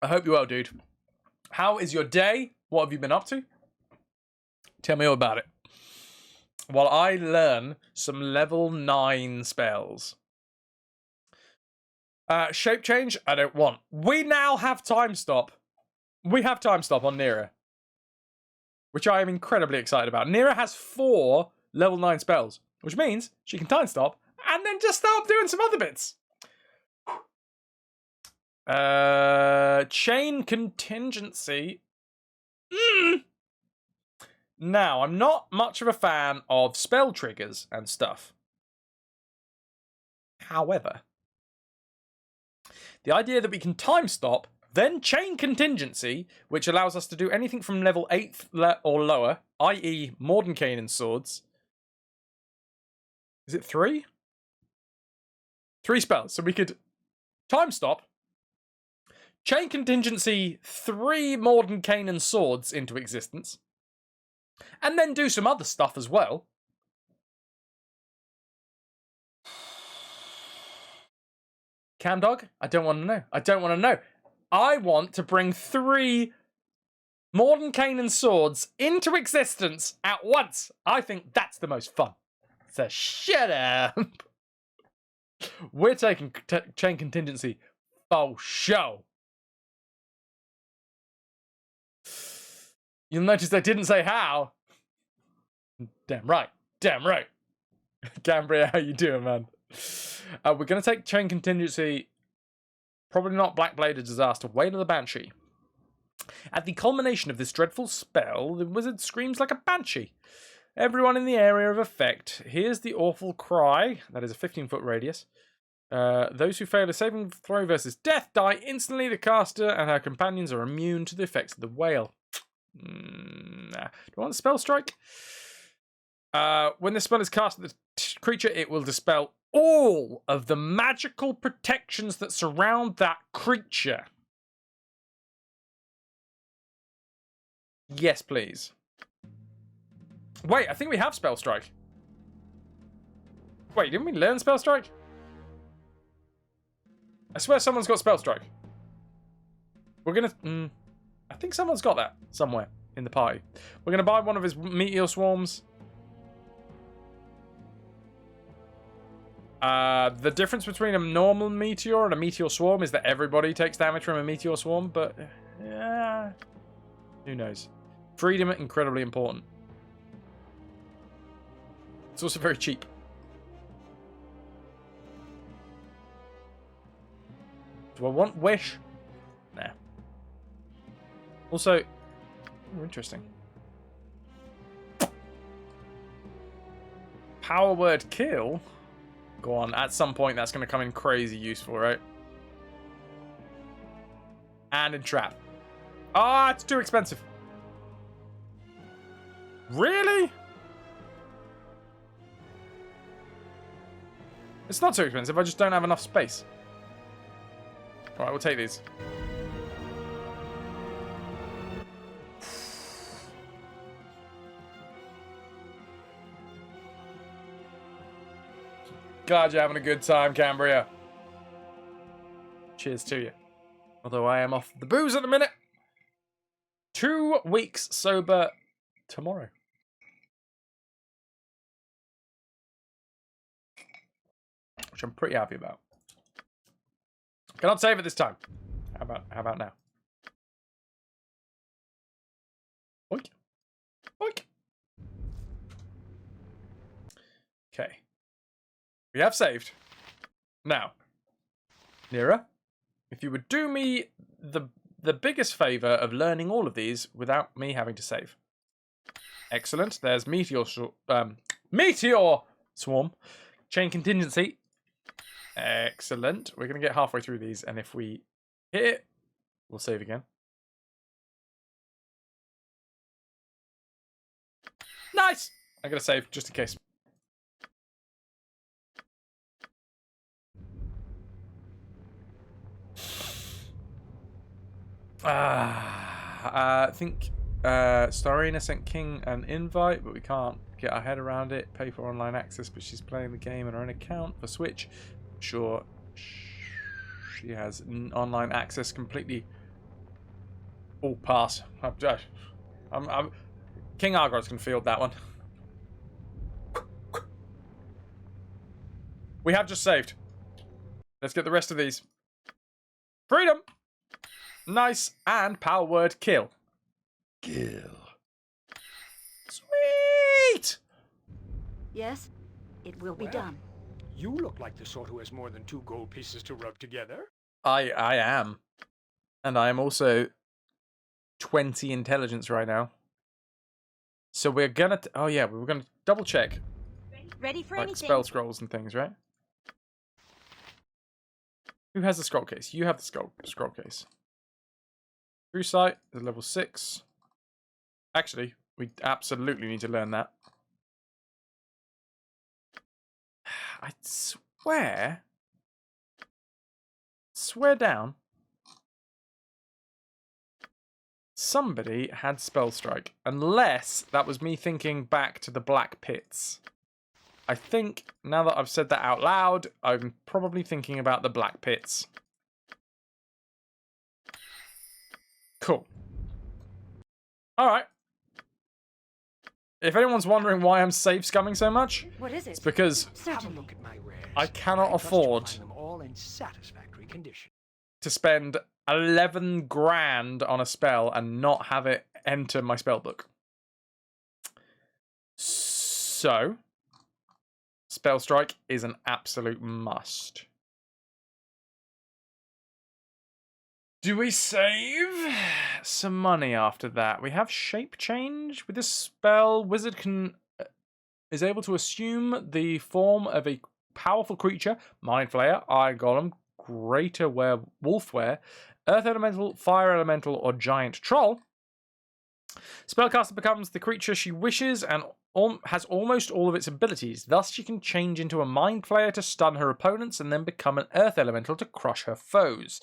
I hope you're well, dude. How is your day? What have you been up to? Tell me all about it. While I learn some level 9 spells. Shape change, I don't want. We now have time stop. We have time stop on Nira, which I am incredibly excited about. Nira has 4 level 9 spells, which means she can time stop and then just start doing some other bits. Chain contingency. Now, I'm not much of a fan of spell triggers and stuff. However, the idea that we can time stop, then chain contingency, which allows us to do anything from level 8 or lower, i.e. Mordenkainen swords. Is it 3? 3 spells. So we could time stop, chain contingency 3 Mordenkainen swords into existence, and then do some other stuff as well. Camdog? I don't want to know. I don't want to know. I want to bring 3 Mordenkainen swords into existence at once. I think that's the most fun. So shut up. We're taking chain contingency for show. You'll notice I didn't say how. Damn right. Damn right. Cambria, how you doing, man? We're going to take chain contingency. Probably not Blackbladed Disaster. Wail of the Banshee. At the culmination of this dreadful spell, the wizard screams like a banshee. Everyone in the area of effect hears the awful cry. That is a 15-foot radius. Those who fail a saving throw versus death die instantly. The caster and her companions are immune to the effects of the wail. Nah. Do I want the spell strike? When the spell is cast at the creature, it will dispel all of the magical protections that surround that creature. Yes, please. Wait, I think we have Spell Strike. Wait, didn't we learn Spell Strike? I swear someone's got Spell Strike. We're gonna... I think someone's got that somewhere in the party. We're gonna buy one of his Meteor Swarms. The difference between a normal meteor and a meteor swarm is that everybody takes damage from a meteor swarm, but who knows? Freedom, incredibly important. It's also very cheap. Do I want Wish? Nah. Also, interesting. Power word kill? Go on, at some point that's going to come in crazy useful, right? And entrap. Ah, it's too expensive. Really? It's not too expensive, I just don't have enough space. Alright, we'll take these. Glad you're having a good time, Cambria. Cheers to you. Although I am off the booze at the minute. 2 weeks sober tomorrow. Which I'm pretty happy about. Cannot save it this time. How about now? Oink. Oink. Okay. We have saved. Now, Nira, if you would do me the biggest favour of learning all of these without me having to save. Excellent. There's Meteor Swarm. Chain Contingency. Excellent. We're going to get halfway through these, and if we hit it, we'll save again. Nice! I'm going to save, just in case. I think Starina sent King an invite, but we can't get our head around it. Pay for online access, but she's playing the game on her own account for Switch. Sure, she has online access completely. Oh, pass. King Argos can field that one. We have just saved. Let's get the rest of these. Freedom! Nice. And power word kill. Kill. Sweet! Yes, it will be done. You look like the sort who has more than 2 gold pieces to rub together. I am. And I am also 20 intelligence right now. So we're gonna... oh yeah, we were gonna double check. Ready for like anything. spell scrolls and things, right? Who has the scroll case? You have the scroll case. True Sight is level 6. Actually, we absolutely need to learn that. I swear down, somebody had Spell Strike, unless that was me thinking back to the Black Pits. I think, now that I've said that out loud, I'm probably thinking about the Black Pits. Cool. Alright. If anyone's wondering why I'm safe scumming so much, what is it? It's because I cannot afford Them all in satisfactory condition. to spend 11 grand on a spell and not have it enter my spellbook. So, Spell Strike is an absolute must. Do we save some money after that? We have Shape Change. With this spell, Wizard is able to assume the form of a powerful creature, Mind Flayer, Iron Golem, Greater Wolfware, Earth Elemental, Fire Elemental, or Giant Troll. Spellcaster becomes the creature she wishes and has almost all of its abilities. Thus, she can change into a Mind Flayer to stun her opponents and then become an Earth Elemental to crush her foes.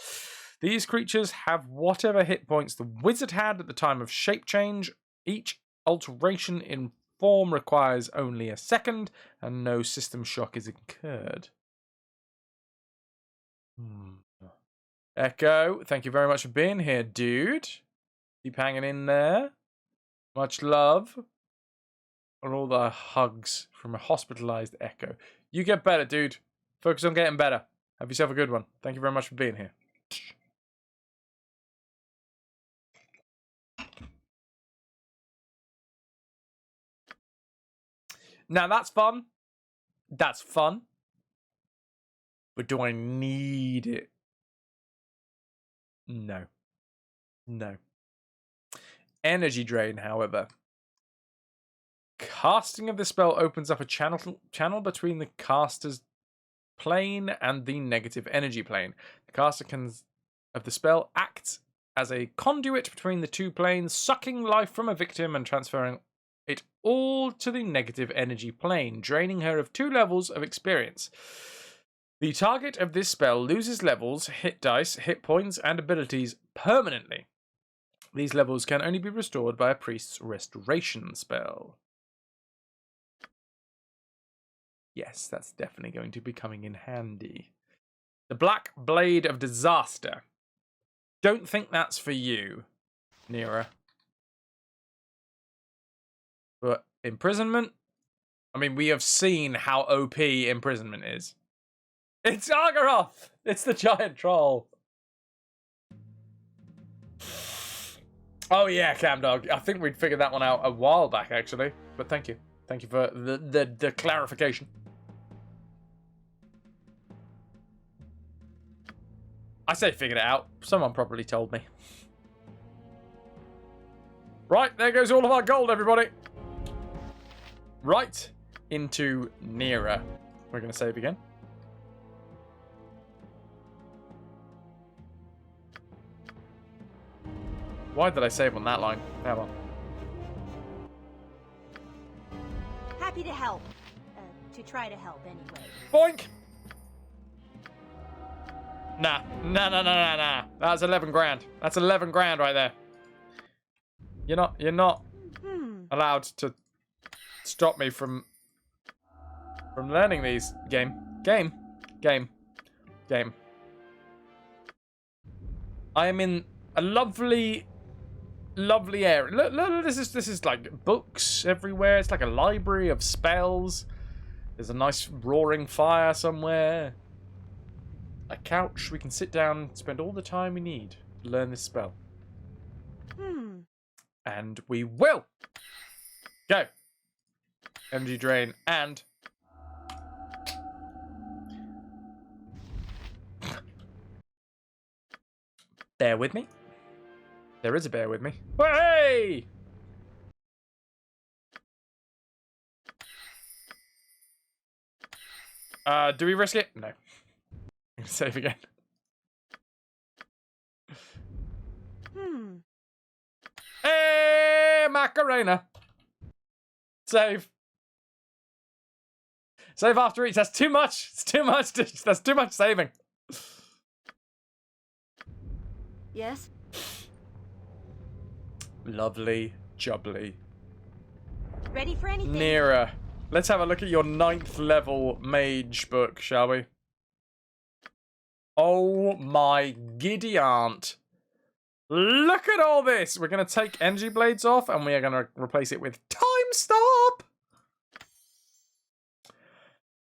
These creatures have whatever hit points the wizard had at the time of shape change. Each alteration in form requires only a second, and no system shock is incurred. Echo, thank you very much for being here, dude. Keep hanging in there. Much love. And all the hugs from a hospitalized Echo. You get better, dude. Focus on getting better. Have yourself a good one. Thank you very much for being here. Now that's fun. That's fun. But do I need it? No. No. Energy drain, however. Casting of the spell opens up a channel between the caster's plane and the negative energy plane. The caster of the spell acts as a conduit between the two planes, sucking life from a victim and transferring it all to the negative energy plane, draining her of 2 levels of experience. The target of this spell loses levels, hit dice, hit points, and abilities permanently. These levels can only be restored by a priest's restoration spell. Yes, that's definitely going to be coming in handy. The Black Blade of Disaster. Don't think that's for you, Nira. But imprisonment? I mean, we have seen how OP imprisonment is. It's Argaroth! It's the giant troll. Oh yeah, Camdog. I think we'd figured that one out a while back, actually. But thank you. Thank you for the clarification. I say figured it out. Someone probably told me. Right, there goes all of our gold, everybody. Right into Nira. We're going to save again. Why did I save on that line? Come on. Happy to help. To try to help anyway. Boink! Nah. That's 11 grand. That's 11 grand right there. You're not allowed to stop me from learning these. Game. I am in a lovely area. Look, this is like books everywhere. It's like a library of spells. There's a nice roaring fire somewhere. A couch. We can sit down, spend all the time we need to learn this spell. And we will. Go. Energy drain and bear with me. There is a bear with me. Hey! Do we risk it? No. Save again. Hey, Macarena. Save. Save after each. That's too much. It's too much. That's too much saving. Yes? Lovely jubbly. Ready for anything? Nira. Let's have a look at your 9th level mage book, shall we? Oh my giddy aunt. Look at all this. We're going to take energy blades off and we are going to replace it with time stop.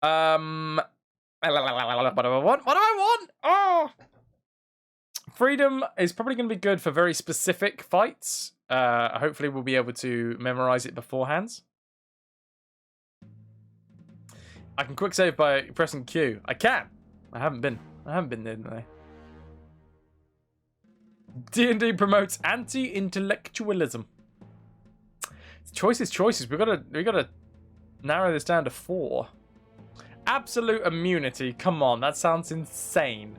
What do I want? Oh. Freedom is probably going to be good for very specific fights. Hopefully we'll be able to memorize it beforehand. I can quick save by pressing Q. I can. I haven't been there, though. D&D promotes anti-intellectualism. Choices. We gotta narrow this down to 4. Absolute immunity. Come on, that sounds insane.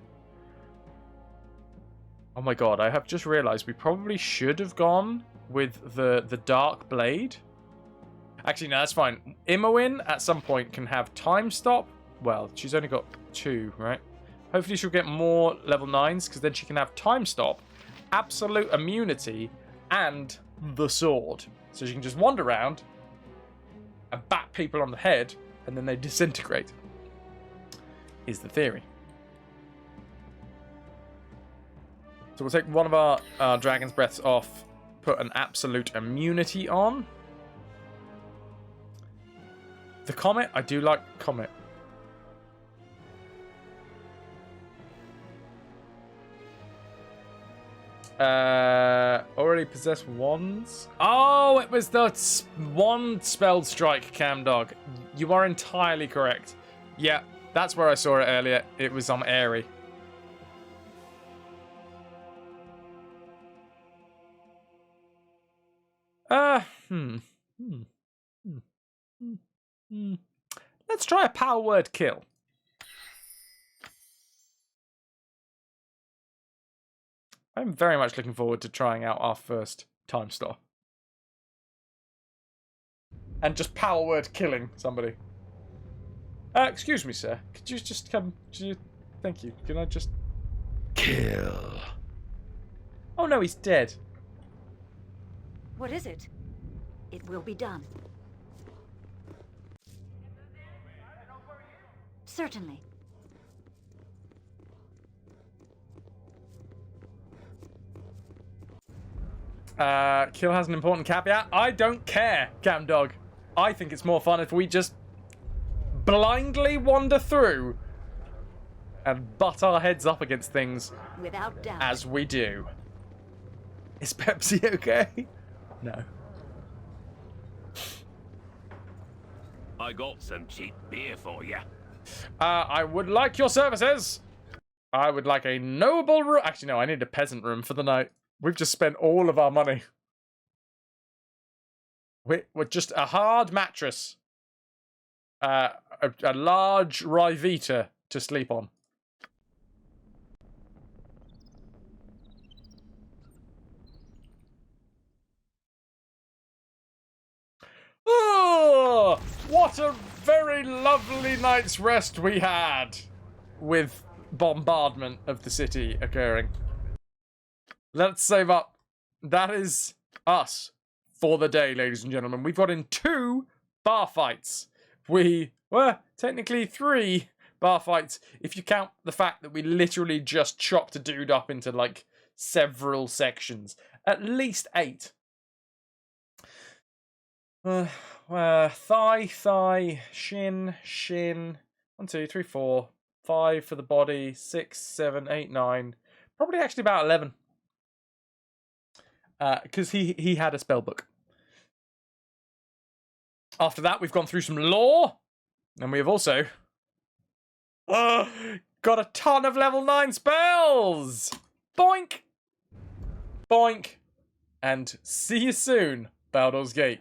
Oh my god, I have just realized we probably should have gone with the dark blade. Actually, no, that's fine. Imoen at some point can have time stop. Well, she's only got 2, right? Hopefully she'll get more level 9s, because then she can have time stop, absolute immunity, and the sword. So she can just wander around and bat people on the head, and then they disintegrate. Is the theory. So we'll take one of our Dragon's Breaths off, put an absolute immunity on. The Comet, I do like Comet. Already possess wands? Oh, it was the wand spelled strike, Camdog. You are entirely correct. Yeah, that's where I saw it earlier. It was on Airy. Let's try a power word kill. I'm very much looking forward to trying out our first time stop. And just power word killing somebody. Excuse me, sir. Could you just come... Thank you. Can I just... Kill. Oh no, he's dead. What is it? It will be done. Certainly. Kill has an important caveat. I don't care, Cam Dog. I think it's more fun if we just blindly wander through and butt our heads up against things. Without doubt. As we do. Is Pepsi okay? No. I got some cheap beer for you. I would like your services. I would like a noble room. Actually, no, I need a peasant room for the night. We've just spent all of our money. We're just a hard mattress. A large Rivita to sleep on. Oh, what a very lovely night's rest we had with bombardment of the city occurring. Let's save up. That is us for the day, ladies and gentlemen. We've got in 2 bar fights. Well, technically 3 bar fights, if you count the fact that we literally just chopped a dude up into, like, several sections. At least 8. Thigh, shin. 1, 2, 3, 4. 5 for the body. 6, 7, 8, 9. Probably actually about 11. Because he had a spell book. After that, we've gone through some lore. And we have also got a ton of level 9 spells. Boink. Boink. And see you soon, Baldur's Gate.